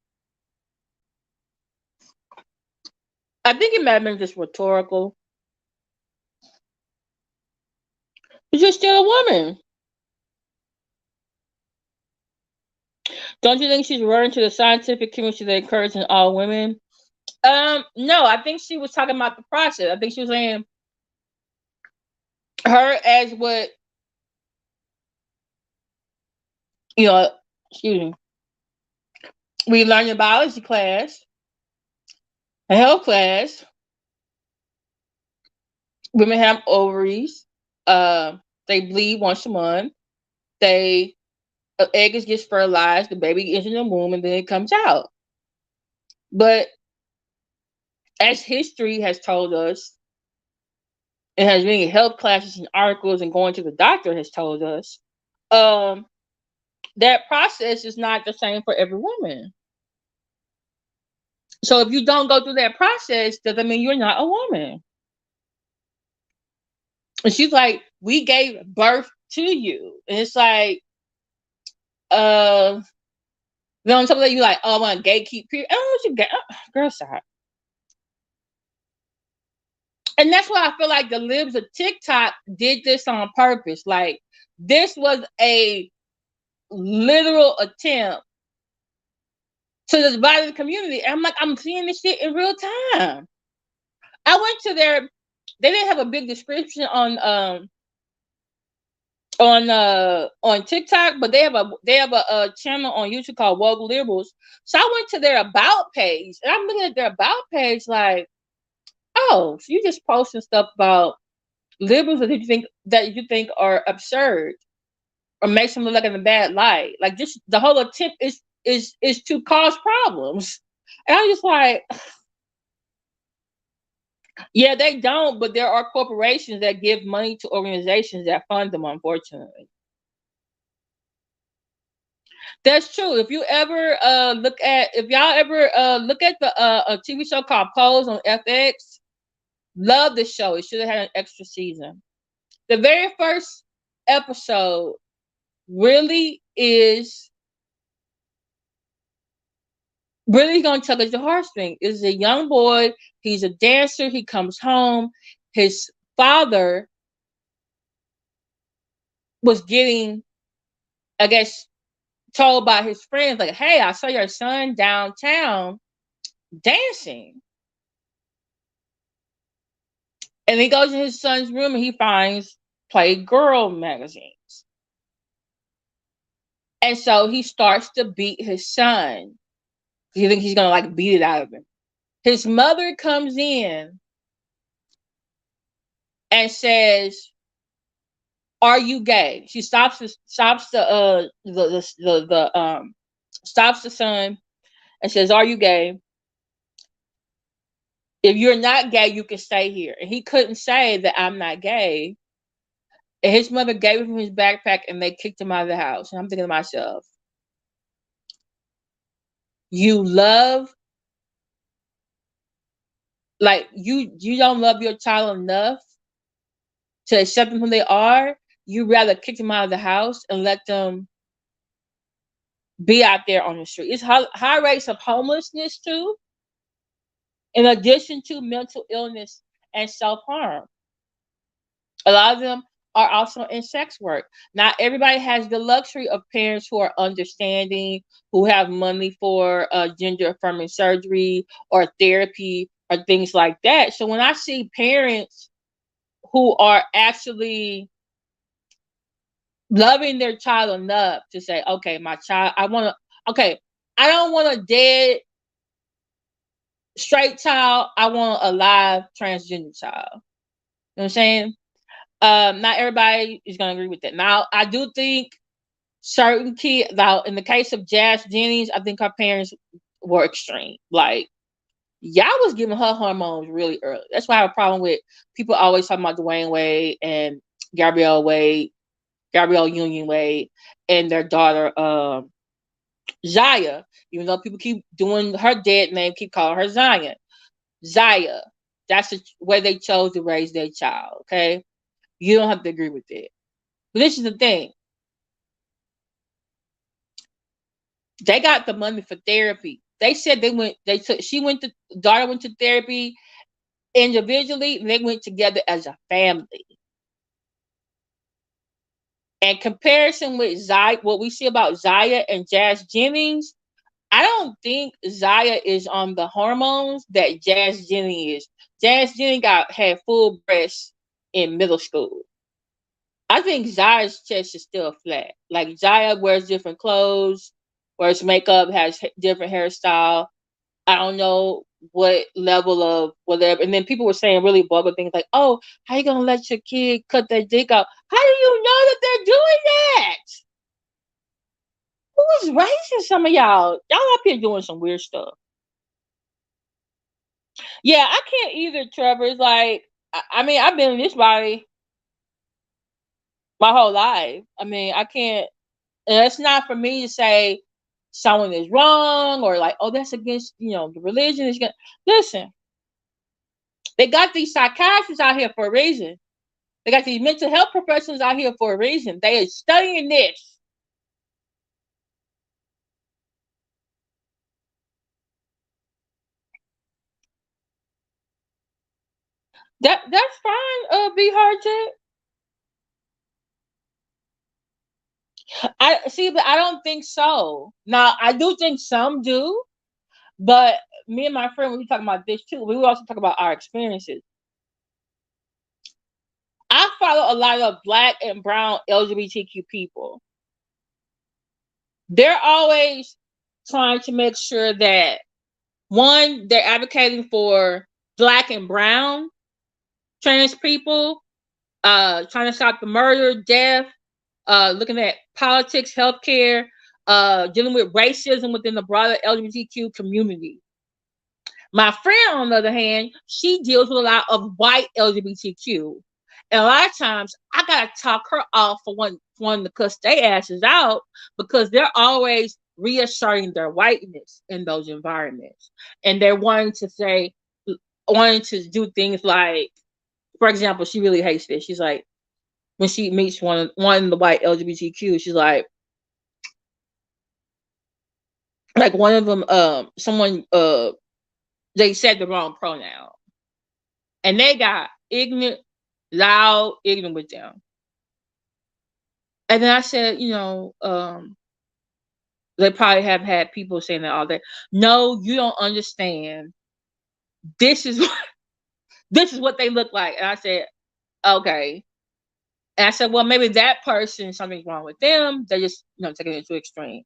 I think it might have been just rhetorical. But you're still a woman. Don't you think she's referring to the scientific community that encourages all women? No, I think she was talking about the process. I think she was saying her as what you know. Excuse me. We learn in biology class, a health class. Women have ovaries. They bleed once a month. They egg gets fertilized. The baby is in the womb, and then it comes out. But as history has told us, it has many health classes and articles, and going to the doctor has told us, that process is not the same for every woman. So if you don't go through that process, doesn't mean you're not a woman. And she's like, we gave birth to you. And it's like, then on top of that, you like, oh, I want to gatekeep period. I don't want you girl, stop. And that's why I feel like the libs of TikTok did this on purpose. Like, this was a literal attempt to divide the community. And I'm like, I'm seeing this shit in real time. I went to they didn't have a big description on TikTok, but they have a channel on YouTube called Woke Liberals. So I went to their about page, and I'm looking at their about page like, oh, so you just posting stuff about liberals that you think are absurd or makes them look like in a bad light. Like, just the whole attempt is is to cause problems. And I'm just like, yeah, they don't, but there are corporations that give money to organizations that fund them, unfortunately. That's true. If you ever if y'all ever look at the a TV show called Pose on FX, love the show. It should have had an extra season. The very first episode really is really gonna tug at your heartstring. Is a young boy, he's a dancer, he comes home, his father was getting, I guess, told by his friends, like, hey, I saw your son downtown dancing. And he goes in his son's room and he finds Playgirl magazines. And so he starts to beat his son. He thinks he's gonna like beat it out of him. His mother comes in and says, "Are you gay?" She stops the stops the son and says, "Are you gay? If you're not gay, you can stay here." And he couldn't say that I'm not gay. And his mother gave him his backpack and they kicked him out of the house. And I'm thinking to myself, you love, like you don't love your child enough to accept them who they are. You rather kick them out of the house and let them be out there on the street. It's high rates of homelessness too, in addition to mental illness and self-harm. A lot of them are also in sex work. Not everybody has the luxury of parents who are understanding, who have money for gender affirming surgery or therapy or things like that. So when I see parents who are actually loving their child enough to say, okay, my child, okay, I don't want a dead straight child. I want a live transgender child. You know what I'm saying? Not everybody is going to agree with that. Now, I do think certain kids, now in the case of Jazz Jennings, I think her parents were extreme. Like, y'all was giving her hormones really early. That's why I have a problem with people always talking about Dwayne Wade and Gabrielle Union Wade, and their daughter, Zaya. Even though people keep doing her dead name, keep calling her Zion. Zaya. That's the way they chose to raise their child, okay? You don't have to agree with it. But this is the thing. They got the money for therapy. They said daughter went to therapy individually, and they went together as a family. And comparison with Zaya, what we see about Zaya and Jazz Jennings, I don't think Zaya is on the hormones that Jazz Jennings is. Jazz Jennings had full breasts in middle school. I think Zaya's chest is still flat. Like, Zaya wears different clothes, wears makeup, has different hairstyle. I don't know what level of whatever. And then people were saying really vulgar things like, "Oh, how you gonna let your kid cut their dick out?" How do you know that they're doing that? Who's raising some of y'all? Y'all up here doing some weird stuff. Yeah, I can't either, Trevor. It's like, I mean, I've been in this body my whole life. I mean, I can't. And it's not for me to say someone is wrong or like, oh, that's against, the religion. Is gonna listen. They got these psychiatrists out here for a reason. They got these mental health professionals out here for a reason. They are studying this. That's fine, Be Hard Jet. I see, but I don't think so. Now, I do think some do, but me and my friend, we talking about this too. We also talk about our experiences. I follow a lot of Black and brown LGBTQ people. They're always trying to make sure that, one, they're advocating for Black and brown trans people, trying to stop the murder, death, looking at politics, healthcare, dealing with racism within the broader LGBTQ community. My friend, on the other hand, she deals with a lot of white LGBTQ. And a lot of times I gotta talk her off for wanting to cuss their asses out because they're always reasserting their whiteness in those environments. And they're wanting to do things like, for example, she really hates this. She's like, when she meets one of the white LGBTQ, she's like one of them, someone, they said the wrong pronoun, and they got ignorant, loud, ignorant with them. And then I said, they probably have had people saying that all day. No, you don't understand. This is this is what they look like. And I said, okay. And I said, well, maybe that person, something's wrong with them. They're just, taking it to extreme.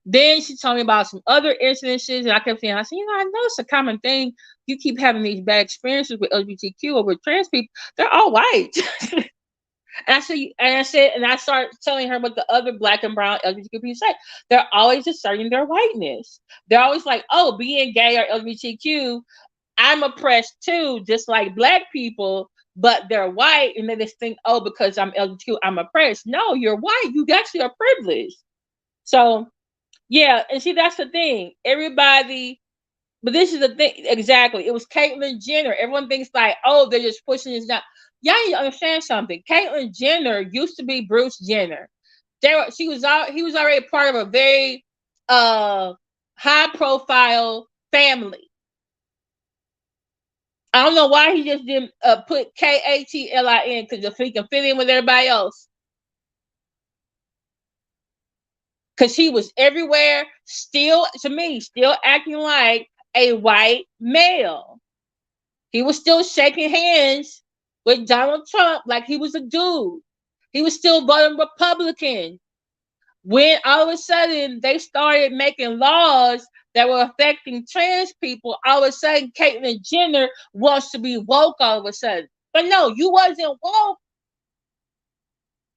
Then she told me about some other incidences, and I kept saying, I said, I know it's a common thing. You keep having these bad experiences with LGBTQ or with trans people. They're all white. And I started telling her what the other black and brown LGBTQ people say. They're always asserting their whiteness. They're always like, oh, being gay or LGBTQ, I'm oppressed too, just like black people, but they're white, and they just think, oh, because I'm LGBTQ, I'm oppressed. No, you're white. You actually are privileged. So, yeah, and see, that's the thing. Everybody, but this is the thing, exactly. It was Caitlyn Jenner. Everyone thinks like, oh, they're just pushing this down. Y'all need to understand something. Caitlyn Jenner used to be Bruce Jenner. He was already part of a very high profile family. I don't know why he just didn't put Katlin because if he can fit in with everybody else. Because he was everywhere, still acting like a white male. He was still shaking hands with Donald Trump like he was a dude. He was still voting Republican. When all of a sudden they started making laws that were affecting trans people, all of a sudden Caitlyn Jenner wants to be woke all of a sudden. But no, you wasn't woke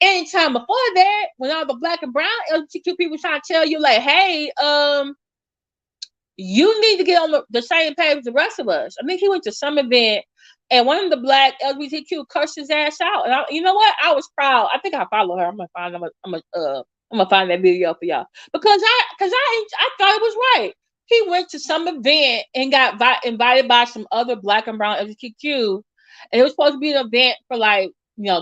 anytime before that, when all the black and brown LGBTQ people trying to tell you like, hey, you need to get on the same page with the rest of us. I think he went to some event and one of the black LGBTQ cursed his ass out. And you know what? I was proud. I think I follow her. I'm gonna find that video for y'all because I thought it was right. He went to some event and got invited by some other black and brown LGBTQ, and it was supposed to be an event for like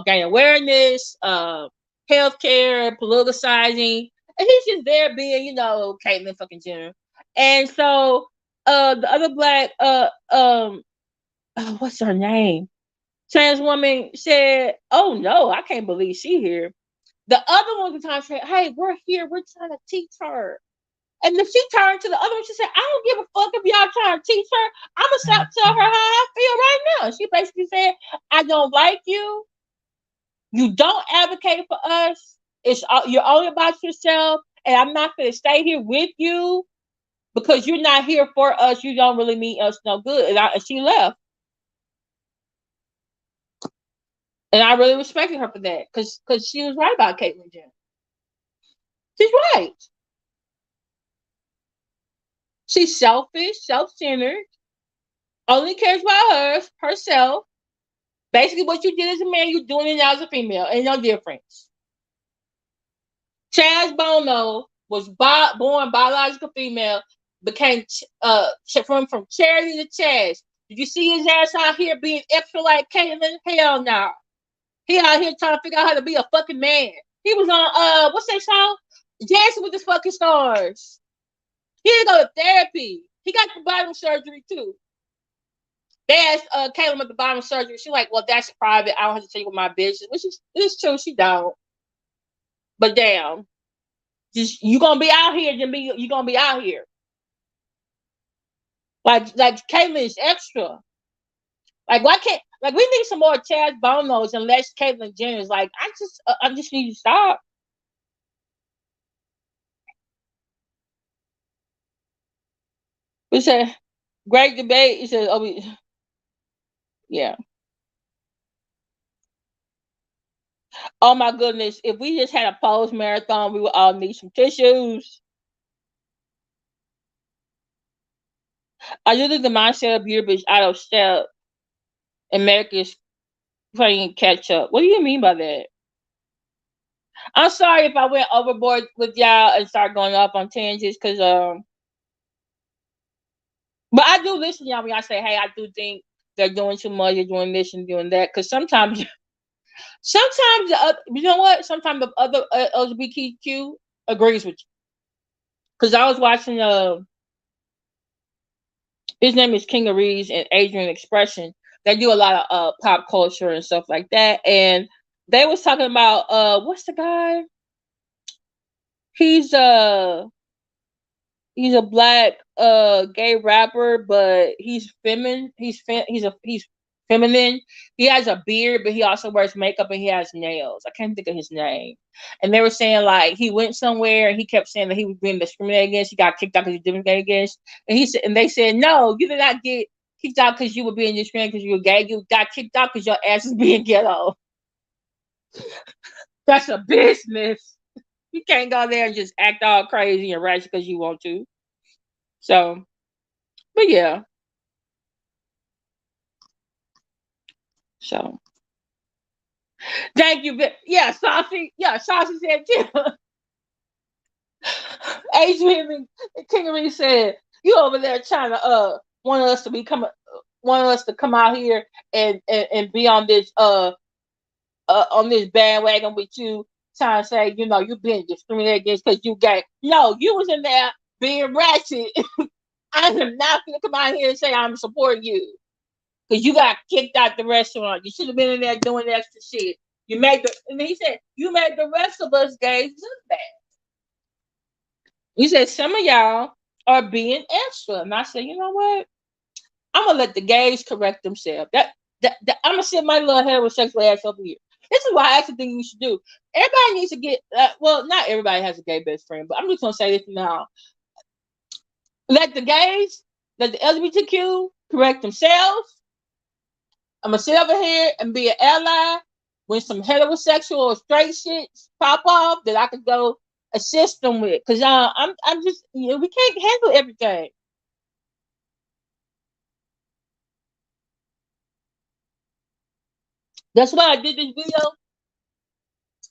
gain awareness, healthcare, politicizing, and he's just there being Caitlyn fucking Jenner. And so the other black what's her name? Trans woman said, oh no, I can't believe she here. The other one was trying to say, hey, we're here, we're trying to teach her. And then she turned to the other one, she said, I don't give a fuck if y'all trying to teach her. I'm gonna tell her how I feel right now. She basically said, I don't like you. You don't advocate for us. You're only about yourself, and I'm not gonna stay here with you because you're not here for us. You don't really mean us no good. And she left. And I really respected her for that because she was right about Caitlyn Jenner. She's right. She's selfish, self-centered, only cares about herself. Basically, what you did as a man, you're doing it now as a female. Ain't no difference. Chaz Bono was born biological female, became from Charity to Chaz. Did you see his ass out here being extra like Caitlyn? Hell no. He out here trying to figure out how to be a fucking man. He was on what's that song? Dancing with the fucking Stars. He didn't go to therapy. He got the bottom surgery too. They asked Caitlyn at the bottom surgery. She's like, well, that's private. I don't have to tell you what my business. Which is true. She don't. But damn. You gonna be out here, then you gonna be out here. Like Caitlyn is extra. Like why can't we need some more Chaz Bonos and less Caitlyn Jenner's. Like I just need to stop. We said great debate. He said, "Oh, yeah." Oh my goodness! If we just had a post marathon, we would all need some tissues. I do think the mindset of Europe is out of step. America's playing catch up. What do you mean by that? I'm sorry if I went overboard with y'all and start going off on tangents, cause but I do listen to y'all when y'all say, "Hey, I do think they're doing too much, they're doing this and doing that." Cause sometimes, you know what? Sometimes the other LGBTQ agrees with you. Cause I was watching his name is King of Reeds and Adrian Expression. They do a lot of pop culture and stuff like that, and they was talking about what's the guy? He's he's a black gay rapper, but he's feminine. He's feminine. He has a beard, but he also wears makeup and he has nails. I can't think of his name. And they were saying like he went somewhere and he kept saying that he was being discriminated against. He got kicked out because he was discriminated against. And he said, and they said, no, you did not get kicked out because you were being discriminated because you were gay. You got kicked out because your ass is being ghetto. That's a business. You can't go there and just act all crazy and ratchet because you want to. So, but yeah. So, thank you. Yeah, Saucy. Yeah, Saucy said too. Adrian Kingery said, "You over there trying to want us to become, want us to come out here and be on this bandwagon with you, trying to say, you know, you being discriminated against because you gay. No, you was in there being ratchet. I am not gonna come out here and say I'm supporting you because you got kicked out the restaurant. You should have been in there doing extra shit. You made the," and he said, "You made the rest of us gays look bad." He said, "Some of y'all are being extra." And I said, "You know what? I'm gonna let the gays correct themselves. That I'm gonna sit my little heterosexual ass over here." This is why I actually think we should do. Everybody needs to get. Well, not everybody has a gay best friend, but I'm just gonna say this now. Let the gays, let the LGBTQ correct themselves. I'm gonna sit over here and be an ally when some heterosexual or straight shits pop off that I could go assist them with. Cause I'm just, you know, we can't handle everything. That's why I did this video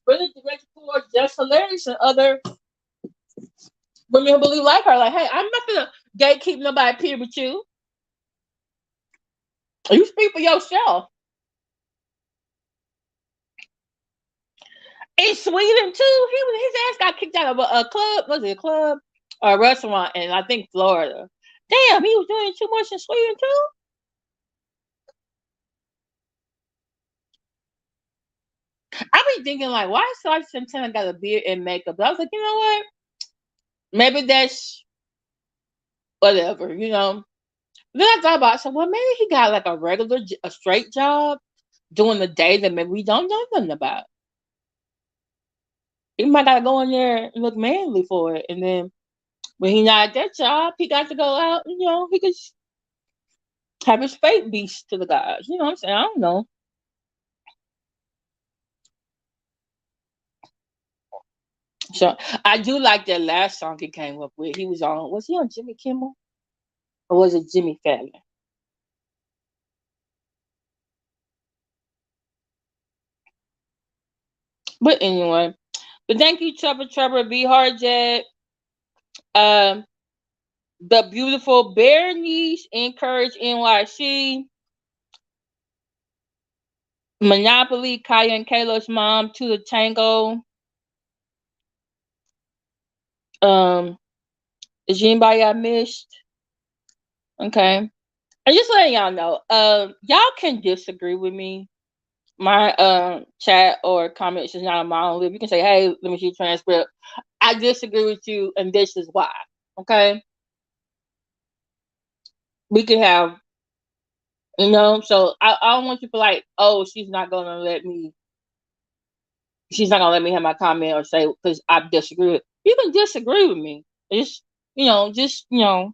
really directed towards Just Hilarious and other women who believe like her. Like, hey, I'm not gonna gatekeep nobody peer with you. You speak for yourself. In Sweden too, his ass got kicked out of a club. Was it a club or a restaurant? And I think Florida. Damn, he was doing too much in Sweden too. I be thinking like, why Sarge Santana got a beard and makeup? But I was like, you know what? Maybe that's whatever, you know. Then I thought about, so well, maybe he got like a regular, a straight job doing the day that maybe we don't know nothing about. He might gotta go in there and look manly for it, and then when he not at that job, he got to go out. You know, he could have his fate beast to the guys. You know what I'm saying? I don't know. So I do like that last song he came up with. He was on. Was he on Jimmy Kimmel or was it Jimmy Fallon? But anyway, but thank you, Trevor, Be Hard Jet. Um, the beautiful Bear Niche, Encourage NYC, Monopoly, Kaya and Kayla's mom, To the Tango. Is anybody I missed? Okay. And just letting y'all know, y'all can disagree with me. My chat or comments is not a monolith. You can say, hey, let me see the transcript. I disagree with you, and this is why. Okay. We can have, you know, so I don't want you to be like, oh, she's not gonna let me have my comment or say because I disagree with. You can disagree with me. It's, just I'm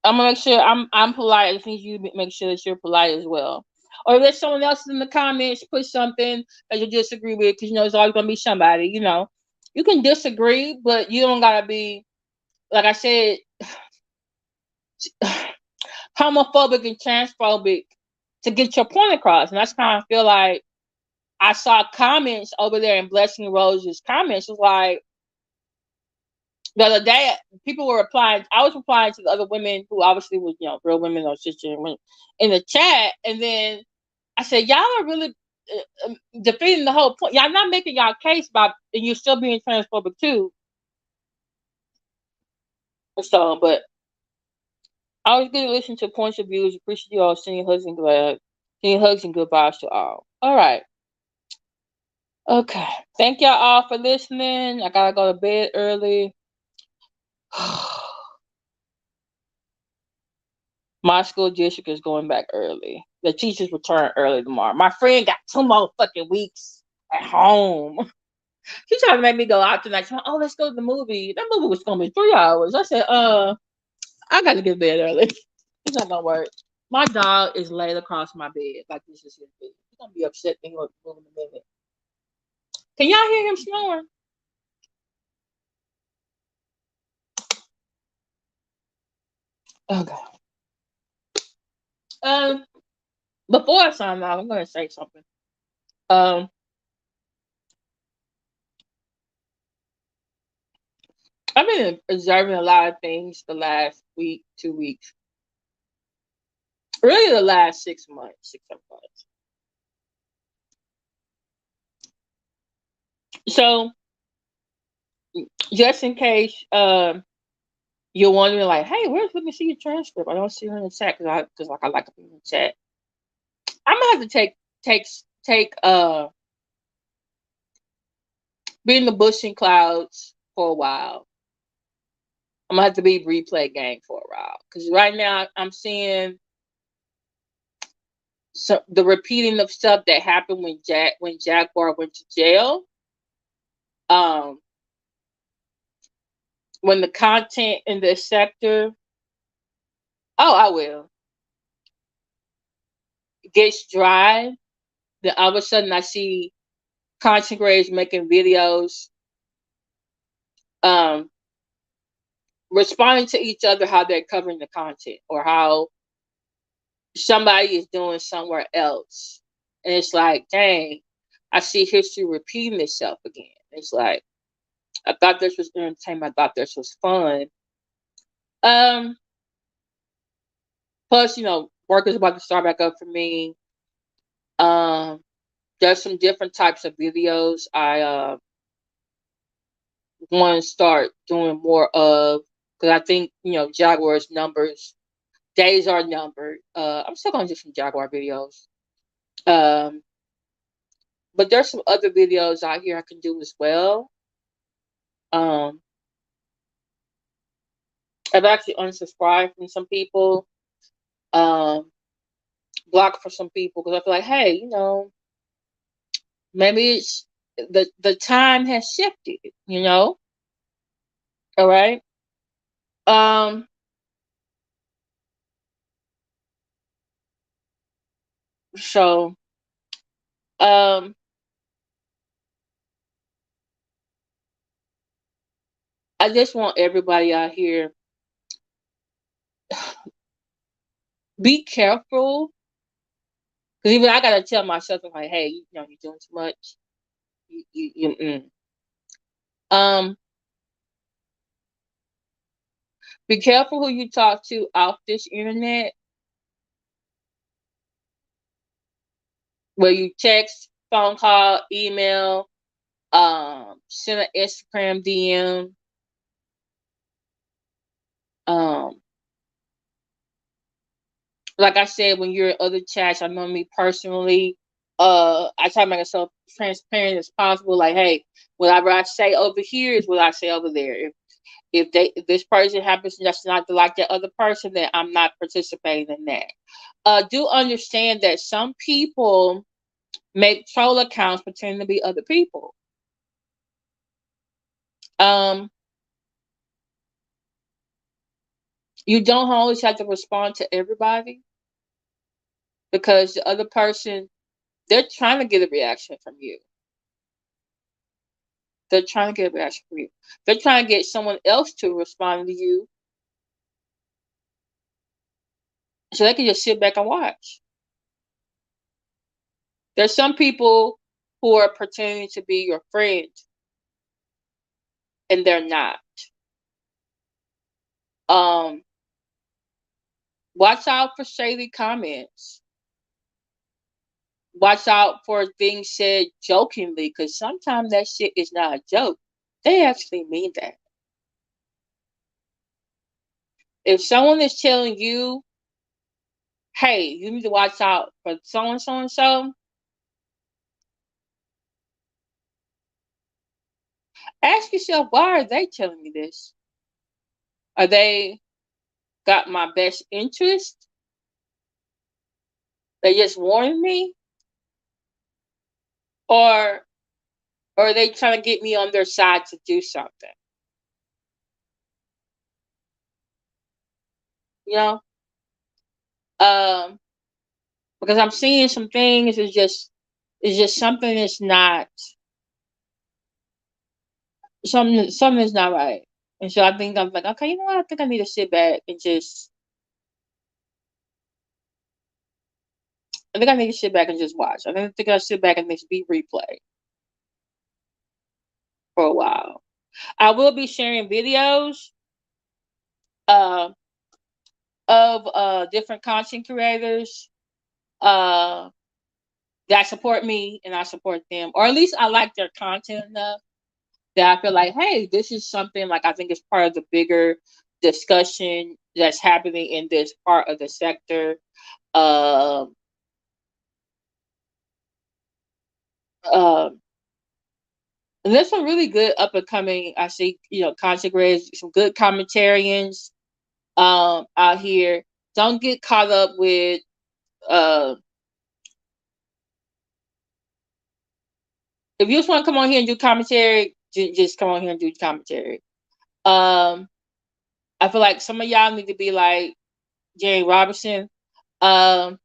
gonna make sure I'm polite. I think you make sure that you're polite as well. Or let someone else in the comments put something that you disagree with, because it's always gonna be somebody. You can disagree, but you don't gotta be, like I said, homophobic and transphobic to get your point across. And that's kind of feel like I saw comments over there in Blessing Rose's comments. Was like the other day, people were replying. I was replying to the other women who obviously was, real women or sister in the chat, and then I said, y'all are really defeating the whole point. Y'all not making y'all case by, and you're still being transphobic too. So, but I always good to listen to points of views. Appreciate you all. Sending hugs and good vibes to all. All right. Okay. Thank y'all all for listening. I gotta go to bed early. My school district is going back early. The teachers return early tomorrow. My friend got 2 more fucking weeks at home. She tried to make me go out tonight. She went, oh, let's go to the movie. That movie was gonna be 3 hours. I said, I gotta get to bed early. It's not gonna work. My dog is laid across my bed like this is his bed. He's gonna be upset when he move in a minute. Can y'all hear him snoring? Okay. Um, Before I sign off, I'm gonna say something. Um, I've been observing a lot of things the last week, 2 weeks, really the last 6 months, 6 7 months. So, just in case, you're wondering, like, hey, let me see your transcript. I don't see her in the chat because like I like to be in the chat. I'm gonna have to take be in the bush and clouds for a while. I'm gonna have to be replay game for a while because right now I'm seeing the repeating of stuff that happened when Jaguar went to jail. Um, when the content in this sector, oh, I will, gets dry, then all of a sudden I see content creators making videos, um, responding to each other how they're covering the content or how somebody is doing somewhere else. And it's like, dang, I see history repeating itself again. It's like, I thought this was entertainment. I thought this was fun. Um, Plus, work is about to start back up for me. Um, there's some different types of videos I want to start doing more of because I think Jaguar's days are numbered. I'm still gonna do some Jaguar videos. Um, but there's some other videos out here I can do as well. Um, I've actually unsubscribed from some people, um, blocked for some people because I feel like, hey, maybe it's the time has shifted. All right. Um, so, um, I just want everybody out here be careful because even I gotta tell myself, I'm like, hey, you're doing too much. Um, be careful who you talk to off this internet, where you text, phone call, email, send an Instagram DM. Um, like I said, when you're in other chats, I know me personally. I try to make myself transparent as possible. Like, hey, whatever I say over here is what I say over there. If this person happens just not to like that other person, then I'm not participating in that. Do understand that some people make troll accounts pretending to be other people. Um, you don't always have to respond to everybody. because the other person, they're trying to get a reaction from you. They're trying to get a reaction from you. They're trying to get someone else to respond to you so they can just sit back and watch. There's some people who are pretending to be your friend and they're not. Um, Watch out for shady comments. Watch out for things said jokingly, because sometimes that shit is not a joke. They actually mean that. If someone is telling you, hey, you need to watch out for so and so and so, ask yourself, why are they telling me this? Are they got my best interest? They just warning me? Or are they trying to get me on their side to do something? You know? Um, because I'm seeing some things, it's just something that's not something is not right. And so I think I'm like, okay, you know what? I think I need to sit back and just I think I need to sit back and just watch. I think I'll sit back and just be replay for a while. I will be sharing videos uh, of different content creators uh, that support me and I support them. Or at least I like their content enough that I feel like, hey, this is something like I think it's part of the bigger discussion that's happening in this part of the sector. Um, um, and there's some really good up and coming. I see, content creators, some good commentarians out here. Don't get caught up with uh if you just want to come on here and do commentary, just come on here and do commentary. Um, I feel like some of y'all need to be like Jerry Robinson. Um,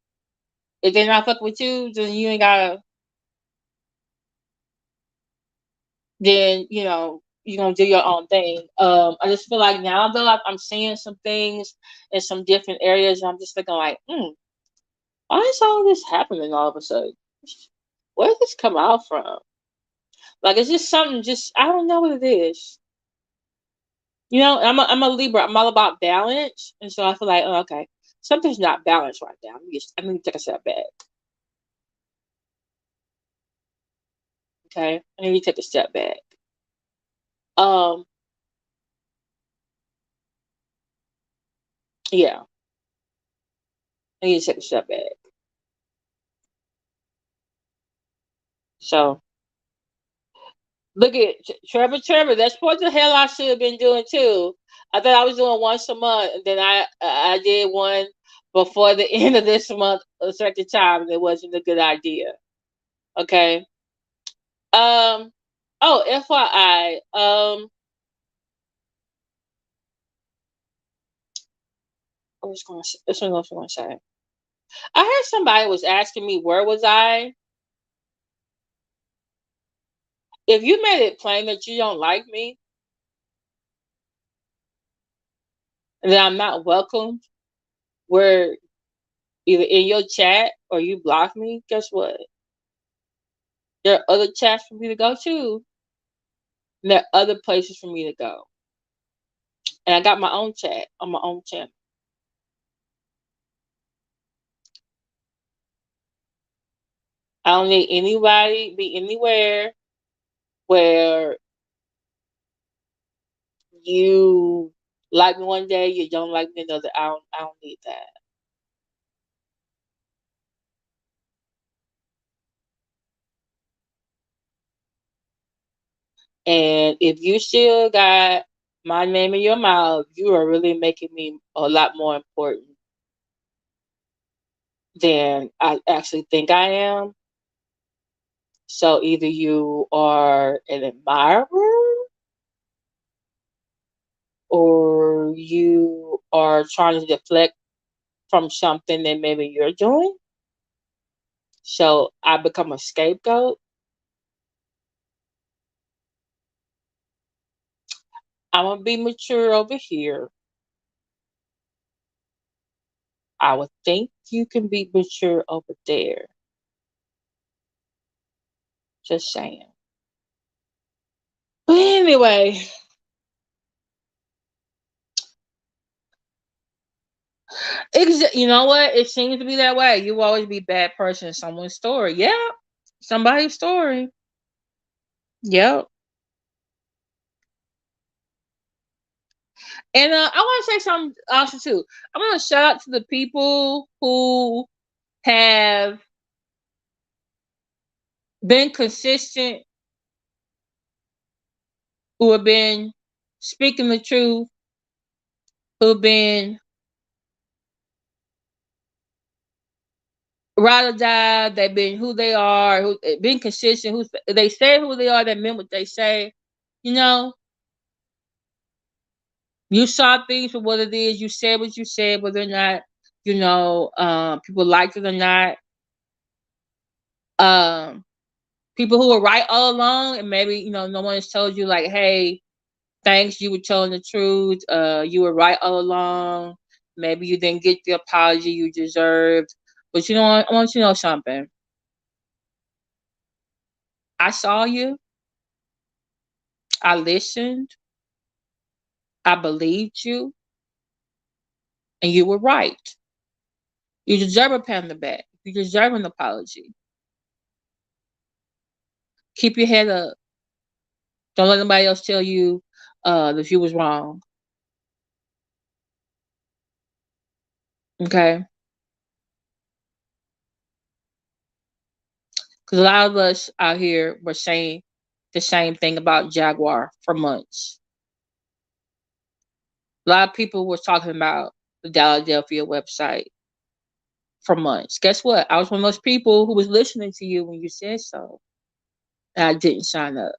if they're not fucking with you, then you ain't gotta. Then you're gonna do your own thing. I just feel like now though I'm seeing some things in some different areas, and I'm just thinking like, why is all this happening all of a sudden? Where did this come out from? Like it's just something. Just I don't know what it is. I'm a Libra. I'm all about balance, and so I feel like, oh, okay, something's not balanced right now. I need to take a step back. Okay, I need to take a step back. Um, yeah, I need to take a step back. So look at Trevor. That's what the hell I should have been doing too. I thought I was doing once a month, and then I did one before the end of this month a second time, and it wasn't a good idea. Okay. Um. Oh, FYI. I was going to. This one I was going to say. I heard somebody was asking me where was I. If you made it plain that you don't like me, and that I'm not welcome, where either in your chat or you block me, guess what? There are other chats for me to go to. And there are other places for me to go. And I got my own chat on my own channel. I don't need anybody be anywhere where you like me one day, you don't like me another. I don't need that. And if you still got my name in your mouth, you are really making me a lot more important than I actually think I am. So either you are an admirer or you are trying to deflect from something that maybe you're doing. So I become a scapegoat. I'm gonna be mature over here. I would think you can be mature over there. Just saying. But anyway, you know what? It seems to be that way. You always be bad person in someone's story. Yeah, somebody's story. Yep. And I want to say something also too. I want to shout out to the people who have been consistent, who have been speaking the truth, who've been ride or die. They've been who they are, who been consistent. Who they say who they are. They meant what they say. You know, you saw things for what it is. You said what you said, whether or not people liked it or not. Um, People who were right all along, and maybe no one has told you like, hey, thanks, you were telling the truth. You were right all along. Maybe you didn't get the apology you deserved, but I want you to know something. I saw you. I listened. I believed you, and you were right. You deserve a pat on the back. You deserve an apology. Keep your head up. Don't let anybody else tell you that you was wrong. Okay? Because a lot of us out here were saying the same thing about Jaguar for months. A lot of people were talking about the Philadelphia website for months. Guess what? I was one of those people who was listening to you when you said so. And I didn't sign up.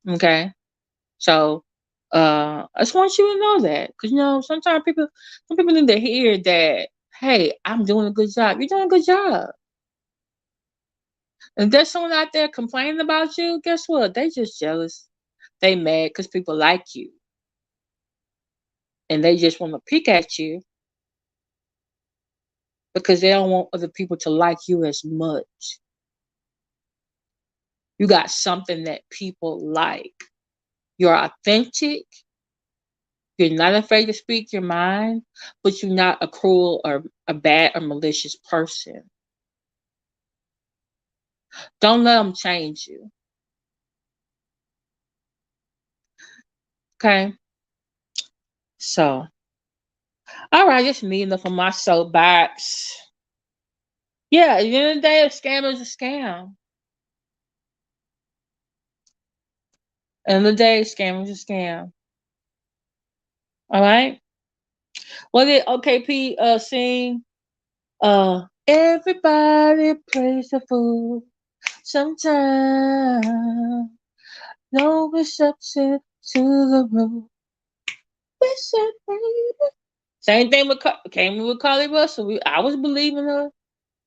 Okay? So I just want you to know that. Because sometimes some people need to hear that, hey, I'm doing a good job. You're doing a good job. And if there's someone out there complaining about you, guess what? They just jealous. They mad because people like you. And they just want to pick at you because they don't want other people to like you as much. You got something that people like. You're authentic. You're not afraid to speak your mind, but you're not a cruel or a bad or malicious person. Don't let them change you. Okay? So, all right, just me enough on my soapbox. Yeah, at the end of the day, a scam is a scam. At the end of the day, a scam is a scam. All right? What did OKP sing? Everybody plays the fool. Sometimes no exception to the rule. Listen, baby. Same thing came with Carly Russell. I was believing her,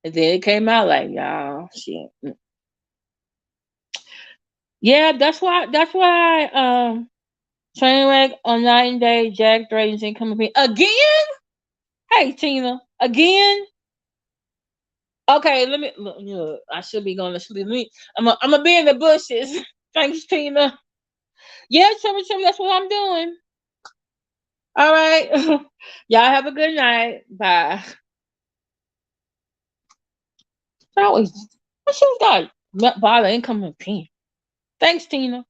and then it came out like, y'all, she. Yeah, that's why. Trainwreck on 9 Day, Jack Drayton's incoming again. Hey Tina, again. Okay, let me look. I should be going to sleep. I'm gonna be in the bushes. Thanks, Tina. Yeah, Trevor, that's what I'm doing. All right. Y'all have a good night. Bye. I always, I should have got bother incoming pin. Thanks, Tina.